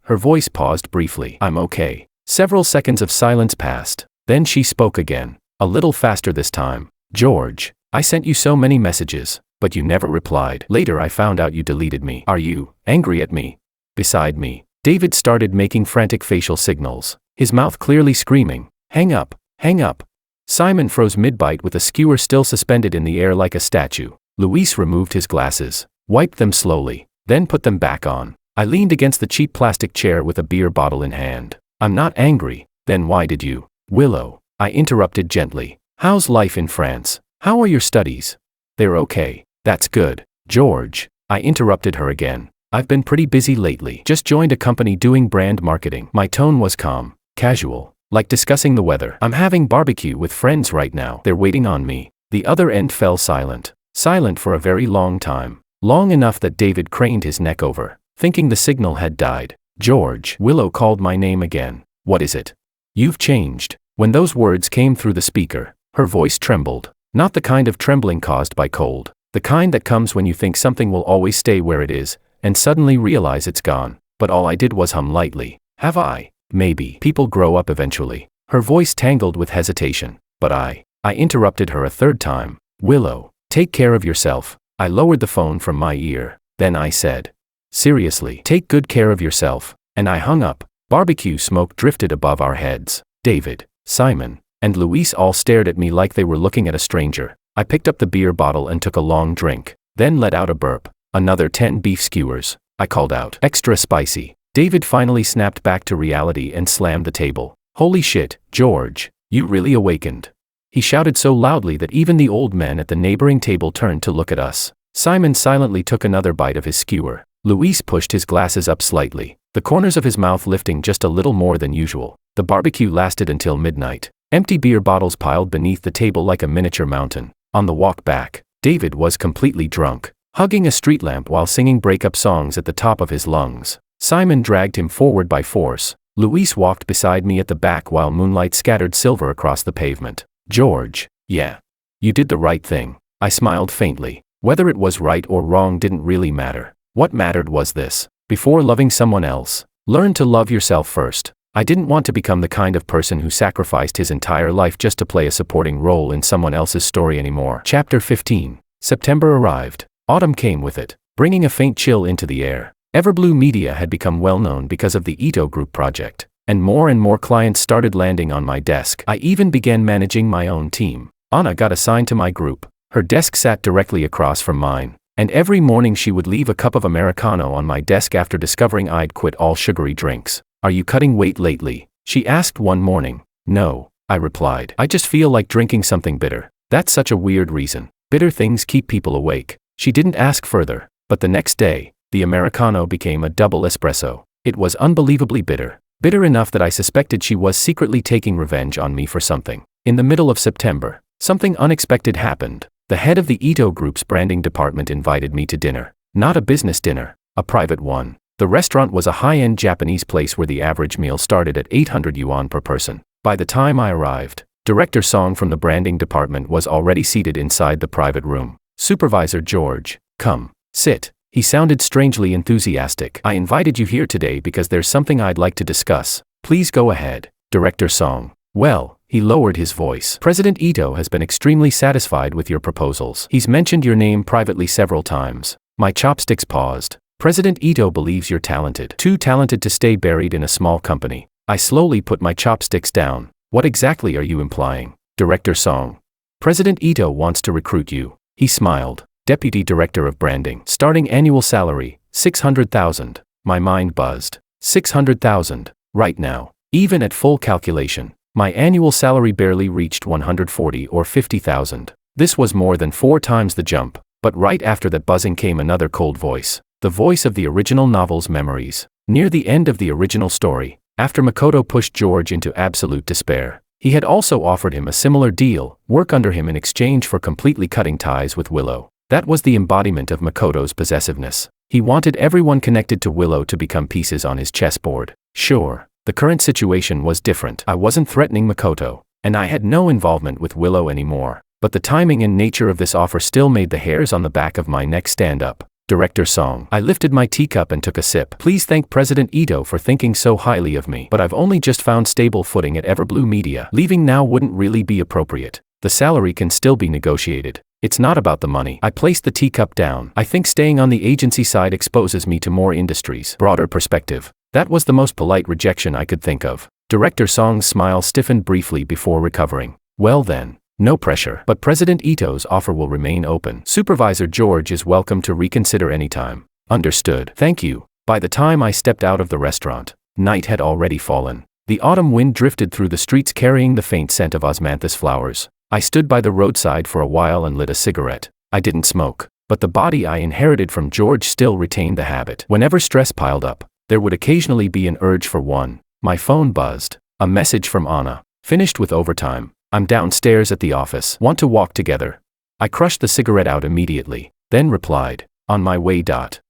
Her voice paused briefly. "I'm okay." Several seconds of silence passed. Then she spoke again, a little faster this time. "George, I sent you so many messages, but you never replied. Later I found out you deleted me. Are you angry at me?" Beside me, David started making frantic facial signals, his mouth clearly screaming, "Hang up, hang up." Simon froze mid-bite with a skewer still suspended in the air like a statue. Luis removed his glasses, wiped them slowly, then put them back on. I leaned against the cheap plastic chair with a beer bottle in hand. "I'm not angry." "Then why did you?" "Willow," I interrupted gently. "How's life in France? How are your studies?" "They're okay." "That's good." "George," I interrupted her again. "I've been pretty busy lately. Just joined a company doing brand marketing." My tone was calm, casual, like discussing the weather. "I'm having barbecue with friends right now. They're waiting on me." The other end fell silent. Silent for a very long time. Long enough that David craned his neck over, thinking the signal had died. "George." Willow called my name again. "What is it?" "You've changed." When those words came through the speaker, her voice trembled. Not the kind of trembling caused by cold. The kind that comes when you think something will always stay where it is, and suddenly realize it's gone. But all I did was hum lightly. "Have I?" "Maybe. People grow up eventually." Her voice tangled with hesitation. "But I interrupted her a 3rd time. "Willow, take care of yourself." I lowered the phone from my ear. Then I said, "Seriously, take good care of yourself." And I hung up. Barbecue smoke drifted above our heads. David, Simon, and Luis all stared at me like they were looking at a stranger. I picked up the beer bottle and took a long drink, then let out a burp. "Another 10 beef skewers," I called out. "Extra spicy." David finally snapped back to reality and slammed the table. "Holy shit, George, you really awakened." He shouted so loudly that even the old men at the neighboring table turned to look at us. Simon silently took another bite of his skewer. Luis pushed his glasses up slightly, the corners of his mouth lifting just a little more than usual. The barbecue lasted until midnight. Empty beer bottles piled beneath the table like a miniature mountain. On the walk back, David was completely drunk, hugging a street lamp while singing breakup songs at the top of his lungs. Simon dragged him forward by force. Luis walked beside me at the back while moonlight scattered silver across the pavement. "George, yeah. You did the right thing." I smiled faintly. Whether it was right or wrong didn't really matter. What mattered was this. Before loving someone else, learn to love yourself first. I didn't want to become the kind of person who sacrificed his entire life just to play a supporting role in someone else's story anymore. Chapter 15. September arrived. Autumn came with it, bringing a faint chill into the air. Everblue Media had become well known because of the Ito Group project, and more clients started landing on my desk. I even began managing my own team. Anna got assigned to my group. Her desk sat directly across from mine, and every morning she would leave a cup of Americano on my desk after discovering I'd quit all sugary drinks. "Are you cutting weight lately?" she asked one morning. "No," I replied. "I just feel like drinking something bitter." "That's such a weird reason. Bitter things keep people awake." She didn't ask further, but the next day, the Americano became a double espresso. It was unbelievably bitter. Bitter enough that I suspected she was secretly taking revenge on me for something. In the middle of September, something unexpected happened. The head of the Ito Group's branding department invited me to dinner. Not a business dinner, a private one. The restaurant was a high-end Japanese place where the average meal started at 800 yuan per person. By the time I arrived, Director Song from the branding department was already seated inside the private room. "Supervisor George, come, sit." He sounded strangely enthusiastic. "I invited you here today because there's something I'd like to discuss. Please go ahead, Director Song." "Well," he lowered his voice, "President Ito has been extremely satisfied with your proposals. He's mentioned your name privately several times." My chopsticks paused. "President Ito believes you're talented. Too talented to stay buried in a small company." I slowly put my chopsticks down. "What exactly are you implying, Director Song?" "President Ito wants to recruit you." He smiled. "Deputy Director of Branding. Starting annual salary, 600,000. My mind buzzed. 600,000. Right now, even at full calculation, my annual salary barely reached 140 or 50,000. This was more than 4 times the jump, but right after that buzzing came another cold voice. The voice of the original novel's memories. Near the end of the original story, after Makoto pushed George into absolute despair, he had also offered him a similar deal, work under him in exchange for completely cutting ties with Willow. That was the embodiment of Makoto's possessiveness. He wanted everyone connected to Willow to become pieces on his chessboard. Sure, the current situation was different. I wasn't threatening Makoto, and I had no involvement with Willow anymore. But the timing and nature of this offer still made the hairs on the back of my neck stand up. Director Song. I lifted my teacup and took a sip. "Please thank President Ito for thinking so highly of me. But I've only just found stable footing at Everblue Media. Leaving now wouldn't really be appropriate. The salary can still be negotiated. It's not about the money." I placed the teacup down. "I think staying on the agency side exposes me to more industries. Broader perspective." That was the most polite rejection I could think of. Director Song's smile stiffened briefly before recovering. "Well then, no pressure. But President Ito's offer will remain open. Supervisor George is welcome to reconsider anytime." "Understood. Thank you." By the time I stepped out of the restaurant, night had already fallen. The autumn wind drifted through the streets carrying the faint scent of osmanthus flowers. I stood by the roadside for a while and lit a cigarette. I didn't smoke, but the body I inherited from George still retained the habit. Whenever stress piled up, there would occasionally be an urge for one. My phone buzzed. A message from Anna. "Finished with overtime. I'm downstairs at the office. Want to walk together?" I crushed the cigarette out immediately, then replied, "On my way.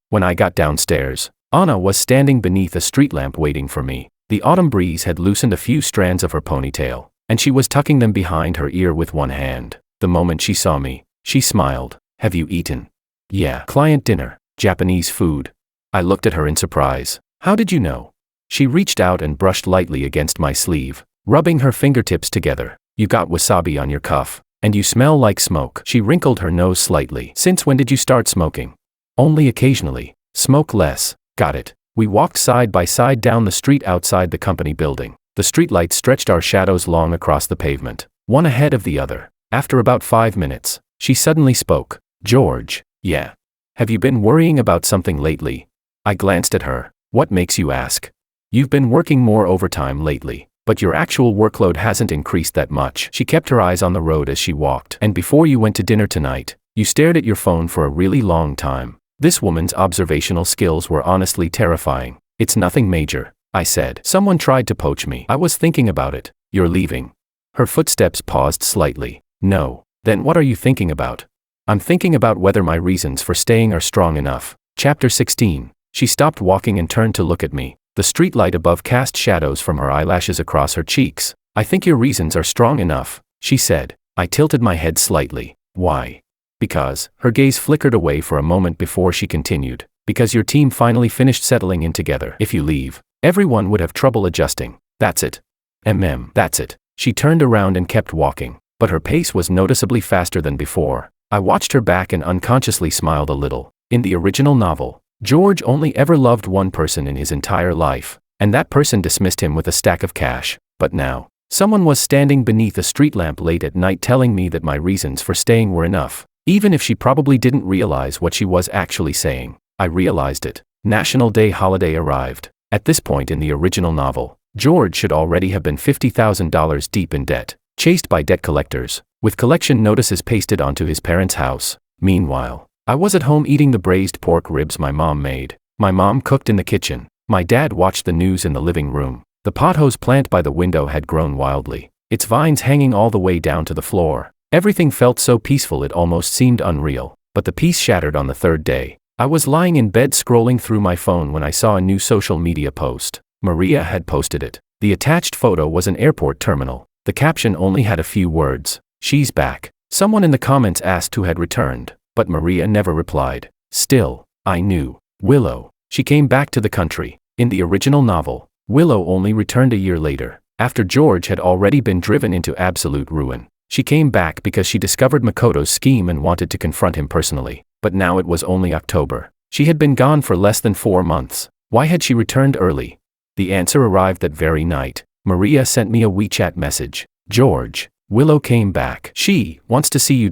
When I got downstairs, Anna was standing beneath a street lamp waiting for me. The autumn breeze had loosened a few strands of her ponytail, and she was tucking them behind her ear with one hand. The moment she saw me, she smiled. "Have you eaten?" "Yeah. Client dinner. Japanese food." I looked at her in surprise. "How did you know?" She reached out and brushed lightly against my sleeve, rubbing her fingertips together. "You got wasabi on your cuff, and you smell like smoke." She wrinkled her nose slightly. "Since when did you start smoking?" "Only occasionally." "Smoke less." "Got it." We walked side by side down the street outside the company building. The streetlights stretched our shadows long across the pavement, one ahead of the other. After about 5 minutes, she suddenly spoke. "George." "Yeah." "Have you been worrying about something lately?" I glanced at her. "What makes you ask?" "You've been working more overtime lately, but your actual workload hasn't increased that much." She kept her eyes on the road as she walked. "And before you went to dinner tonight, you stared at your phone for a really long time." This woman's observational skills were honestly terrifying. "It's nothing major," I said. "Someone tried to poach me. I was thinking about it." "You're leaving." Her footsteps paused slightly. "No." "Then what are you thinking about?" "I'm thinking about whether my reasons for staying are strong enough." Chapter 16. She stopped walking and turned to look at me. The streetlight above cast shadows from her eyelashes across her cheeks. "I think your reasons are strong enough," she said. I tilted my head slightly. "Why?" "Because." Her gaze flickered away for a moment before she continued. "Because your team finally finished settling in together. If you leave, everyone would have trouble adjusting. That's it. That's it. She turned around and kept walking, but her pace was noticeably faster than before. I watched her back and unconsciously smiled a little. In the original novel, George only ever loved one person in his entire life, and that person dismissed him with a stack of cash. But now, someone was standing beneath a street lamp late at night telling me that my reasons for staying were enough, even if she probably didn't realize what she was actually saying. I realized it. National Day holiday arrived. At this point in the original novel, George should already have been $50,000 deep in debt, chased by debt collectors, with collection notices pasted onto his parents' house. Meanwhile, I was at home eating the braised pork ribs my mom made. My mom cooked in the kitchen. My dad watched the news in the living room. The pothose plant by the window had grown wildly, its vines hanging all the way down to the floor. Everything felt so peaceful it almost seemed unreal. But the peace shattered on the third day. I was lying in bed scrolling through my phone when I saw a new social media post. Maria had posted it. The attached photo was an airport terminal. The caption only had a few words. "She's back." Someone in the comments asked who had returned, but Maria never replied. Still, I knew. Willow. She came back to the country. In the original novel, Willow only returned a year later, after George had already been driven into absolute ruin. She came back because she discovered Makoto's scheme and wanted to confront him personally. But now it was only October. She had been gone for less than 4 months. Why had she returned early? The answer arrived that very night. Maria sent me a WeChat message. "George, Willow came back. She wants to see you."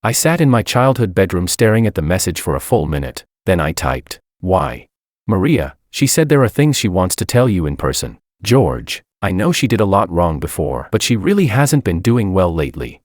I sat in my childhood bedroom staring at the message for a full minute. Then I typed, "Why?" "Maria, she said there are things she wants to tell you in person." "George, I know she did a lot wrong before, but she really hasn't been doing well lately.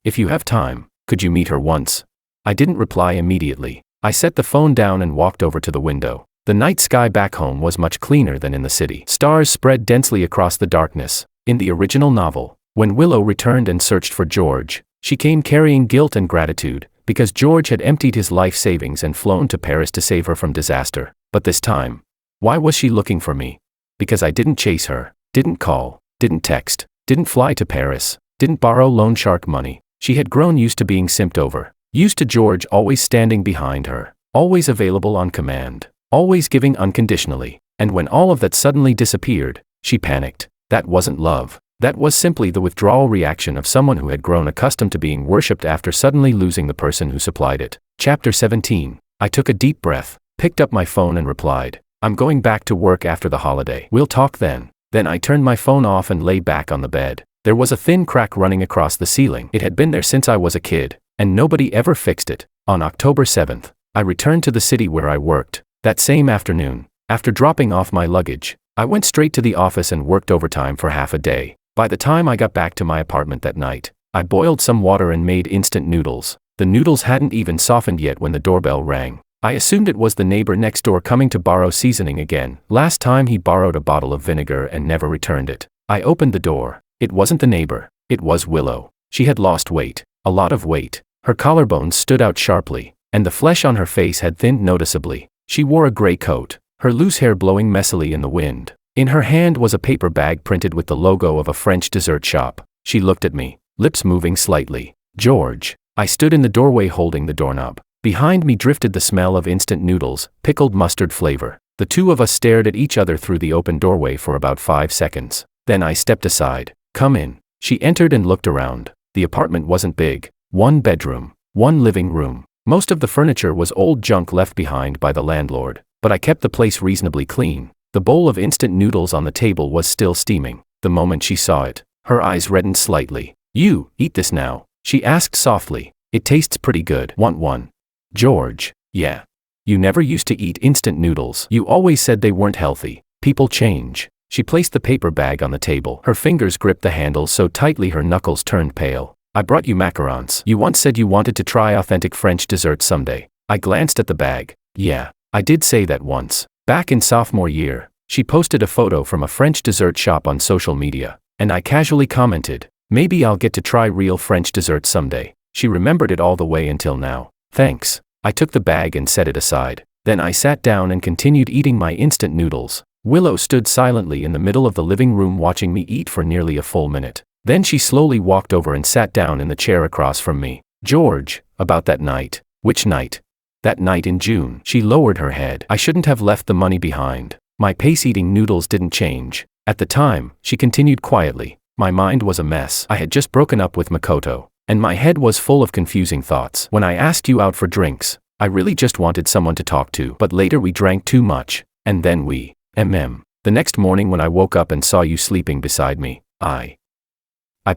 If you have time, could you meet her once?" I didn't reply immediately. I set the phone down and walked over to the window. The night sky back home was much cleaner than in the city. Stars spread densely across the darkness. In the original novel, when Willow returned and searched for George, she came carrying guilt and gratitude, because George had emptied his life savings and flown to Paris to save her from disaster. But this time, why was she looking for me? Because I didn't chase her, didn't call, didn't text, didn't fly to Paris, didn't borrow loan shark money. She had grown used to being simped over, used to George always standing behind her, always available on command, always giving unconditionally. And when all of that suddenly disappeared, she panicked. That wasn't love. That was simply the withdrawal reaction of someone who had grown accustomed to being worshipped after suddenly losing the person who supplied it. Chapter 17. I took a deep breath, picked up my phone and replied, "I'm going back to work after the holiday. We'll talk then." Then I turned my phone off and lay back on the bed. There was a thin crack running across the ceiling. It had been there since I was a kid, and nobody ever fixed it. On October 7th, I returned to the city where I worked. That same afternoon, after dropping off my luggage, I went straight to the office and worked overtime for half a day. By the time I got back to my apartment that night, I boiled some water and made instant noodles. The noodles hadn't even softened yet when the doorbell rang. I assumed it was the neighbor next door coming to borrow seasoning again. Last time he borrowed a bottle of vinegar and never returned it. I opened the door. It wasn't the neighbor. It was Willow. She had lost weight. A lot of weight. Her collarbones stood out sharply, and the flesh on her face had thinned noticeably. She wore a gray coat, her loose hair blowing messily in the wind. In her hand was a paper bag printed with the logo of a French dessert shop. She looked at me, lips moving slightly. "George." I stood in the doorway holding the doorknob. Behind me drifted the smell of instant noodles, pickled mustard flavor. The two of us stared at each other through the open doorway for about 5 seconds. Then I stepped aside. "Come in." She entered and looked around. The apartment wasn't big. 1 bedroom, 1 living room. Most of the furniture was old junk left behind by the landlord, but I kept the place reasonably clean. The bowl of instant noodles on the table was still steaming. The moment she saw it, her eyes reddened slightly. "You eat this now?" she asked softly. "It tastes pretty good. Want one?" "George, yeah. You never used to eat instant noodles. You always said they weren't healthy. People change." She placed the paper bag on the table. Her fingers gripped the handle so tightly her knuckles turned pale. "I brought you macarons. You once said you wanted to try authentic French dessert someday." I glanced at the bag. "Yeah, I did say that once. Back in sophomore year." She posted a photo from a French dessert shop on social media, and I casually commented, "Maybe I'll get to try real French dessert someday." She remembered it all the way until now. "Thanks." I took the bag and set it aside. Then I sat down and continued eating my instant noodles. Willow stood silently in the middle of the living room watching me eat for nearly a full minute. Then she slowly walked over and sat down in the chair across from me. "George, about that night." "Which night?" "That night in June." She lowered her head. "I shouldn't have left the money behind." My pace eating noodles didn't change. At the time, she continued quietly, my mind was a mess. I had just broken up with Makoto, and my head was full of confusing thoughts. When I asked you out for drinks, I really just wanted someone to talk to, but later we drank too much, and then we, The next morning when I woke up and saw you sleeping beside me, I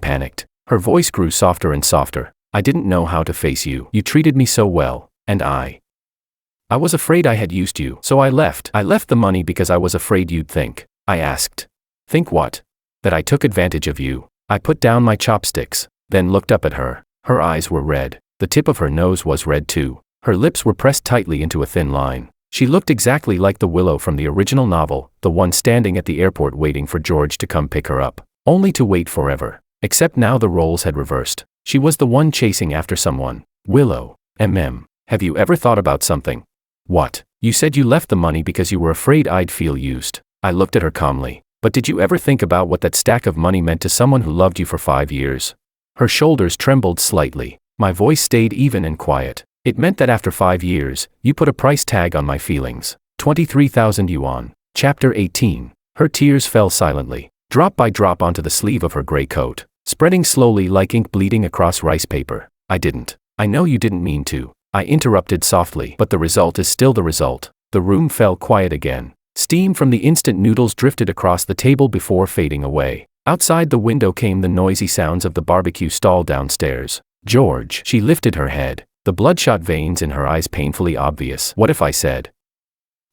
panicked. Her voice grew softer and softer. I didn't know how to face you. You treated me so well, and I was afraid I had used you, so I left. I left the money because I was afraid you'd think. I asked. Think what? That I took advantage of you. I put down my chopsticks, then looked up at her. Her eyes were red. The tip of her nose was red too. Her lips were pressed tightly into a thin line. She looked exactly like the Willow from the original novel, the one standing at the airport waiting for George to come pick her up, only to wait forever. Except now the roles had reversed. She was the one chasing after someone. Willow. Have you ever thought about something? What? You said you left the money because you were afraid I'd feel used. I looked at her calmly. But did you ever think about what that stack of money meant to someone who loved you for 5 years? Her shoulders trembled slightly. My voice stayed even and quiet. It meant that after 5 years, you put a price tag on my feelings. 23,000 yuan. Chapter 18. Her tears fell silently, drop by drop onto the sleeve of her gray coat, spreading slowly like ink bleeding across rice paper. I didn't. I know you didn't mean to. I interrupted softly, but the result is still the result. The room fell quiet again. Steam from the instant noodles drifted across the table before fading away. Outside the window came the noisy sounds of the barbecue stall downstairs. George. She lifted her head, the bloodshot veins in her eyes painfully obvious. What if I said,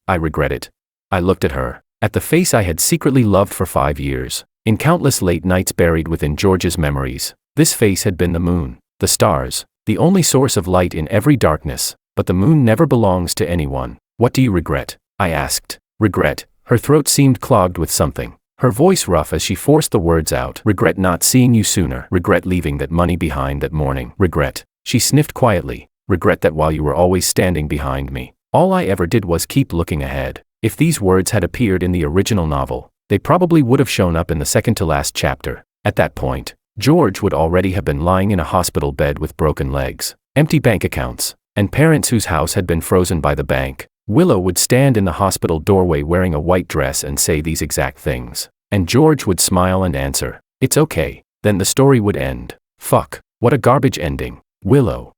I regret it? I looked at her, at the face I had secretly loved for 5 years. In countless late nights buried within George's memories, this face had been the moon, the stars, the only source of light in every darkness. But the moon never belongs to anyone. What do you regret? I asked. Regret. Her throat seemed clogged with something. Her voice rough as she forced the words out. Regret not seeing you sooner. Regret leaving that money behind that morning. Regret. She sniffed quietly. Regret that while you were always standing behind me, all I ever did was keep looking ahead. If these words had appeared in the original novel, they probably would have shown up in the second to last chapter. At that point, George would already have been lying in a hospital bed with broken legs, empty bank accounts, and parents whose house had been frozen by the bank. Willow would stand in the hospital doorway wearing a white dress and say these exact things. And George would smile and answer, it's okay. Then the story would end. Fuck. What a garbage ending. Willow.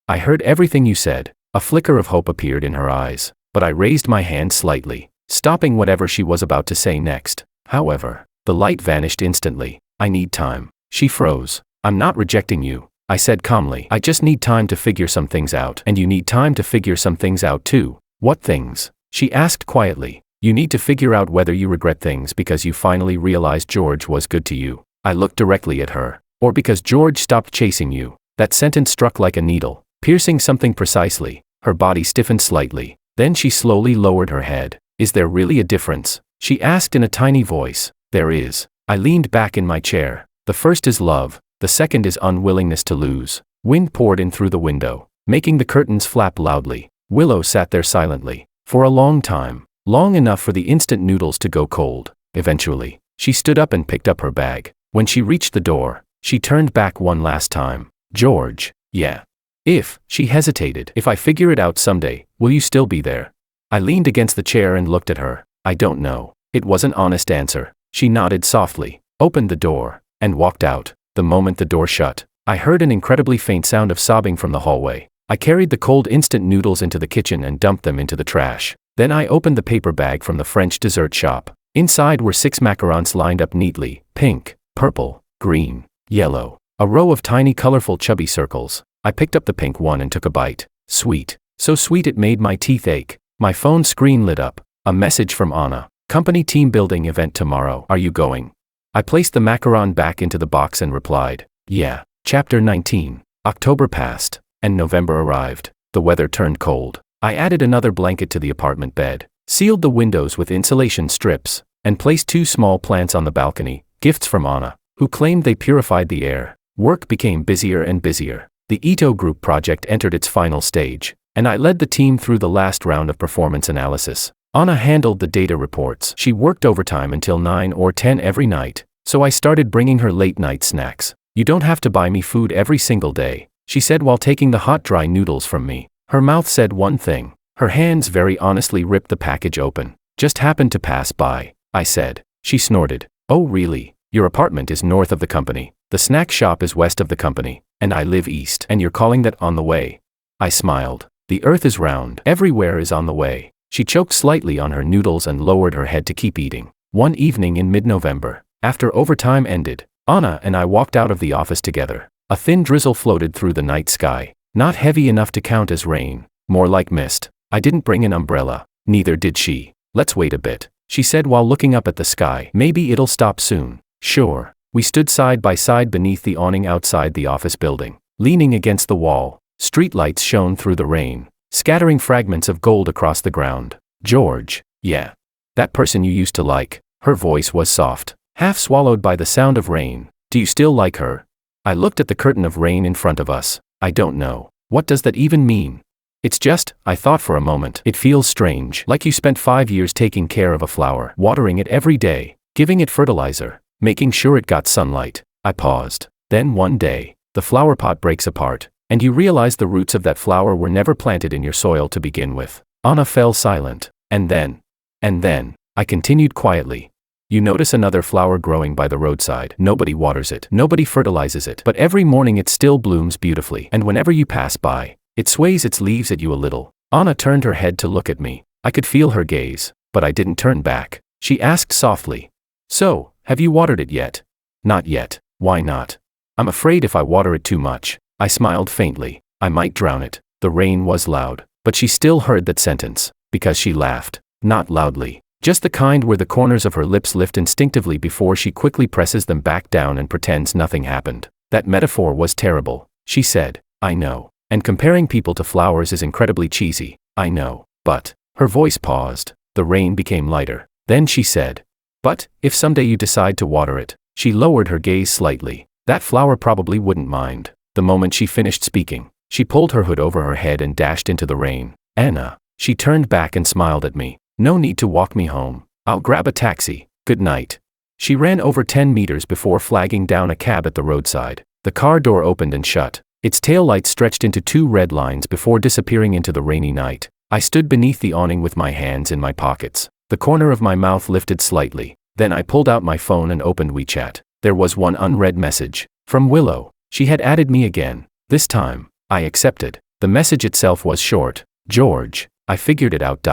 I heard everything you said. A flicker of hope appeared in her eyes, but I raised my hand slightly, stopping whatever she was about to say next. However, the light vanished instantly. I need time. She froze. I'm not rejecting you, I said calmly. I just need time to figure some things out. And you need time to figure some things out too. What things? She asked quietly. You need to figure out whether you regret things because you finally realized George was good to you. I looked directly at her. Or because George stopped chasing you. That sentence struck like a needle, piercing something precisely. Her body stiffened slightly. Then she slowly lowered her head. Is there really a difference? She asked in a tiny voice. There is. I leaned back in my chair. The first is love. The second is unwillingness to lose. Wind poured in through the window, making the curtains flap loudly. Willow sat there silently. For a long time. Long enough for the instant noodles to go cold. Eventually, she stood up and picked up her bag. When she reached the door, she turned back one last time. George. Yeah. If, she hesitated, if I figure it out someday, will you still be there? I leaned against the chair and looked at her. I don't know. It was an honest answer. She nodded softly, opened the door, and walked out. The moment the door shut, I heard an incredibly faint sound of sobbing from the hallway. I carried the cold instant noodles into the kitchen and dumped them into the trash. Then I opened the paper bag from the French dessert shop. Inside were 6 macarons lined up neatly, pink, purple, green, yellow, a row of tiny colorful chubby circles. I picked up the pink one and took a bite. Sweet. So sweet it made my teeth ache. My phone screen lit up. A message from Anna. Company team building event tomorrow. Are you going? I placed the macaron back into the box and replied, yeah. Chapter 19. October passed, and November arrived. The weather turned cold. I added another blanket to the apartment bed, sealed the windows with insulation strips, and placed 2 small plants on the balcony, gifts from Anna, who claimed they purified the air. Work became busier and busier. The Ito Group project entered its final stage, and I led the team through the last round of performance analysis. Anna handled the data reports. She worked overtime until 9 or 10 every night, so I started bringing her late-night snacks. You don't have to buy me food every single day, she said while taking the hot dry noodles from me. Her mouth said one thing. Her hands very honestly ripped the package open. Just happened to pass by, I said. She snorted. Oh really? Your apartment is north of the company. The snack shop is west of the company. And I live east. And you're calling that on the way? I smiled. The earth is round. Everywhere is on the way. She choked slightly on her noodles and lowered her head to keep eating. One evening in mid-November, after overtime ended, Anna and I walked out of the office together. A thin drizzle floated through the night sky. Not heavy enough to count as rain. More like mist. I didn't bring an umbrella. Neither did she. Let's wait a bit, she said while looking up at the sky. Maybe it'll stop soon. Sure. We stood side by side beneath the awning outside the office building. Leaning against the wall, streetlights shone through the rain, scattering fragments of gold across the ground. George. Yeah. That person you used to like. Her voice was soft, half swallowed by the sound of rain. Do you still like her? I looked at the curtain of rain in front of us. I don't know. What does that even mean? It's just, I thought for a moment. It feels strange, like you spent 5 years taking care of a flower, watering it every day, giving it fertilizer, making sure it got sunlight. I paused. Then one day, the flower pot breaks apart, and you realize the roots of that flower were never planted in your soil to begin with. Anna fell silent. And then, I continued quietly. You notice another flower growing by the roadside. Nobody waters it. Nobody fertilizes it. But every morning it still blooms beautifully. And whenever you pass by, it sways its leaves at you a little. Anna turned her head to look at me. I could feel her gaze, but I didn't turn back. She asked softly. So, have you watered it yet? Not yet. Why not? I'm afraid if I water it too much. I smiled faintly. I might drown it. The rain was loud, but she still heard that sentence, because she laughed. Not loudly. Just the kind where the corners of her lips lift instinctively before she quickly presses them back down and pretends nothing happened. That metaphor was terrible, she said. I know. And comparing people to flowers is incredibly cheesy. I know. But, her voice paused. The rain became lighter. Then she said, but, if someday you decide to water it. She lowered her gaze slightly. That flower probably wouldn't mind. The moment she finished speaking, she pulled her hood over her head and dashed into the rain. Anna. She turned back and smiled at me. No need to walk me home. I'll grab a taxi. Good night. She ran over 10 meters before flagging down a cab at the roadside. The car door opened and shut. Its taillights stretched into 2 red lines before disappearing into the rainy night. I stood beneath the awning with my hands in my pockets. The corner of my mouth lifted slightly. Then I pulled out my phone and opened WeChat. There was one unread message. From Willow. She had added me again. This time, I accepted. The message itself was short. George, I figured it out.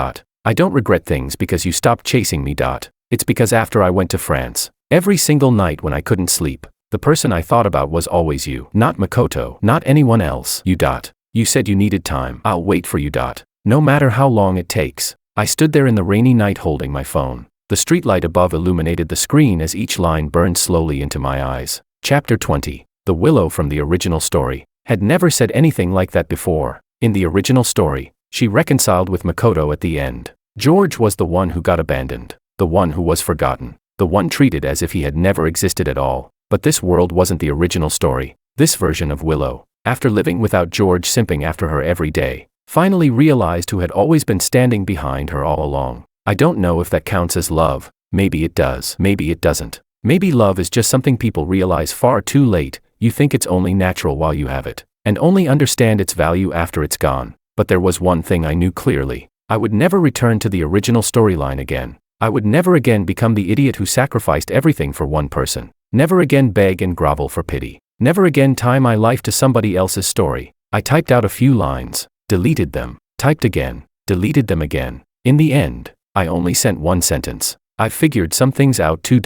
I don't regret things because you stopped chasing me. It's because after I went to France, every single night when I couldn't sleep, the person I thought about was always you. Not Makoto, not anyone else. You said you needed time. I'll wait for you. No matter how long it takes. I stood there in the rainy night holding my phone. The streetlight above illuminated the screen as each line burned slowly into my eyes. Chapter 20. The Willow from the original story had never said anything like that before. In the original story, she reconciled with Makoto at the end. George was the one who got abandoned, the one who was forgotten, the one treated as if he had never existed at all. But this world wasn't the original story. This version of Willow, after living without George simping after her every day, finally realized who had always been standing behind her all along. I don't know if that counts as love. Maybe it does. Maybe it doesn't. Maybe love is just something people realize far too late. You think it's only natural while you have it, and only understand its value after it's gone. But there was one thing I knew clearly. I would never return to the original storyline again. I would never again become the idiot who sacrificed everything for one person. Never again beg and grovel for pity. Never again tie my life to somebody else's story. I typed out a few lines, deleted them, typed again, deleted them again. In the end, I only sent one sentence. I figured some things out too.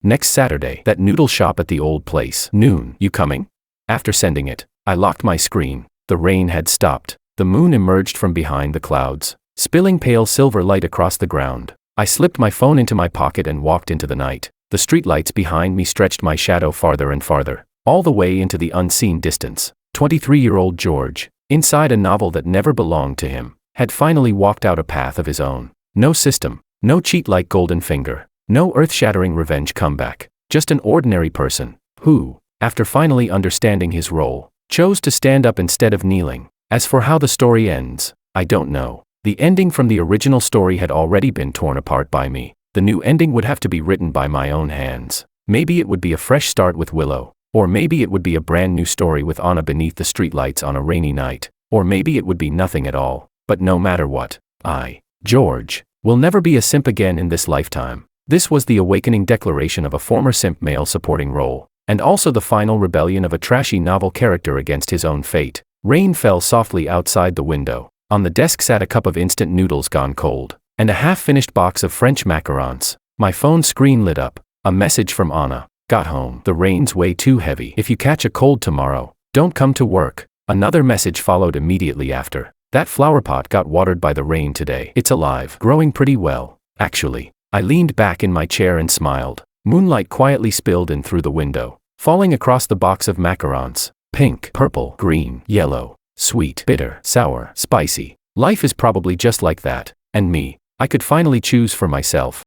Next Saturday, that noodle shop at the old place. Noon. You coming? After sending it, I locked my screen. The rain had stopped. The moon emerged from behind the clouds, spilling pale silver light across the ground. I slipped my phone into my pocket and walked into the night. The streetlights behind me stretched my shadow farther and farther, all the way into the unseen distance. 23-year-old George, inside a novel that never belonged to him, had finally walked out a path of his own. No system, no cheat like Golden Finger, no earth-shattering revenge comeback, just an ordinary person, who, after finally understanding his role, chose to stand up instead of kneeling. As for how the story ends, I don't know. The ending from the original story had already been torn apart by me. The new ending would have to be written by my own hands. Maybe it would be a fresh start with Willow, or maybe it would be a brand new story with Anna beneath the streetlights on a rainy night, or maybe it would be nothing at all. But no matter what, I, George, will never be a simp again in this lifetime. This was the awakening declaration of a former simp male supporting role, and also the final rebellion of a trashy novel character against his own fate. Rain fell softly outside the window. On the desk sat a cup of instant noodles gone cold, and a half-finished box of French macarons. My phone screen lit up. A message from Anna. Got home. The rain's way too heavy. If you catch a cold tomorrow, don't come to work. Another message followed immediately after. That flower pot got watered by the rain today. It's alive. Growing pretty well, actually. I leaned back in my chair and smiled. Moonlight quietly spilled in through the window, falling across the box of macarons. Pink, purple, green, yellow, sweet, bitter, sour, spicy. Life is probably just like that. And me, I could finally choose for myself.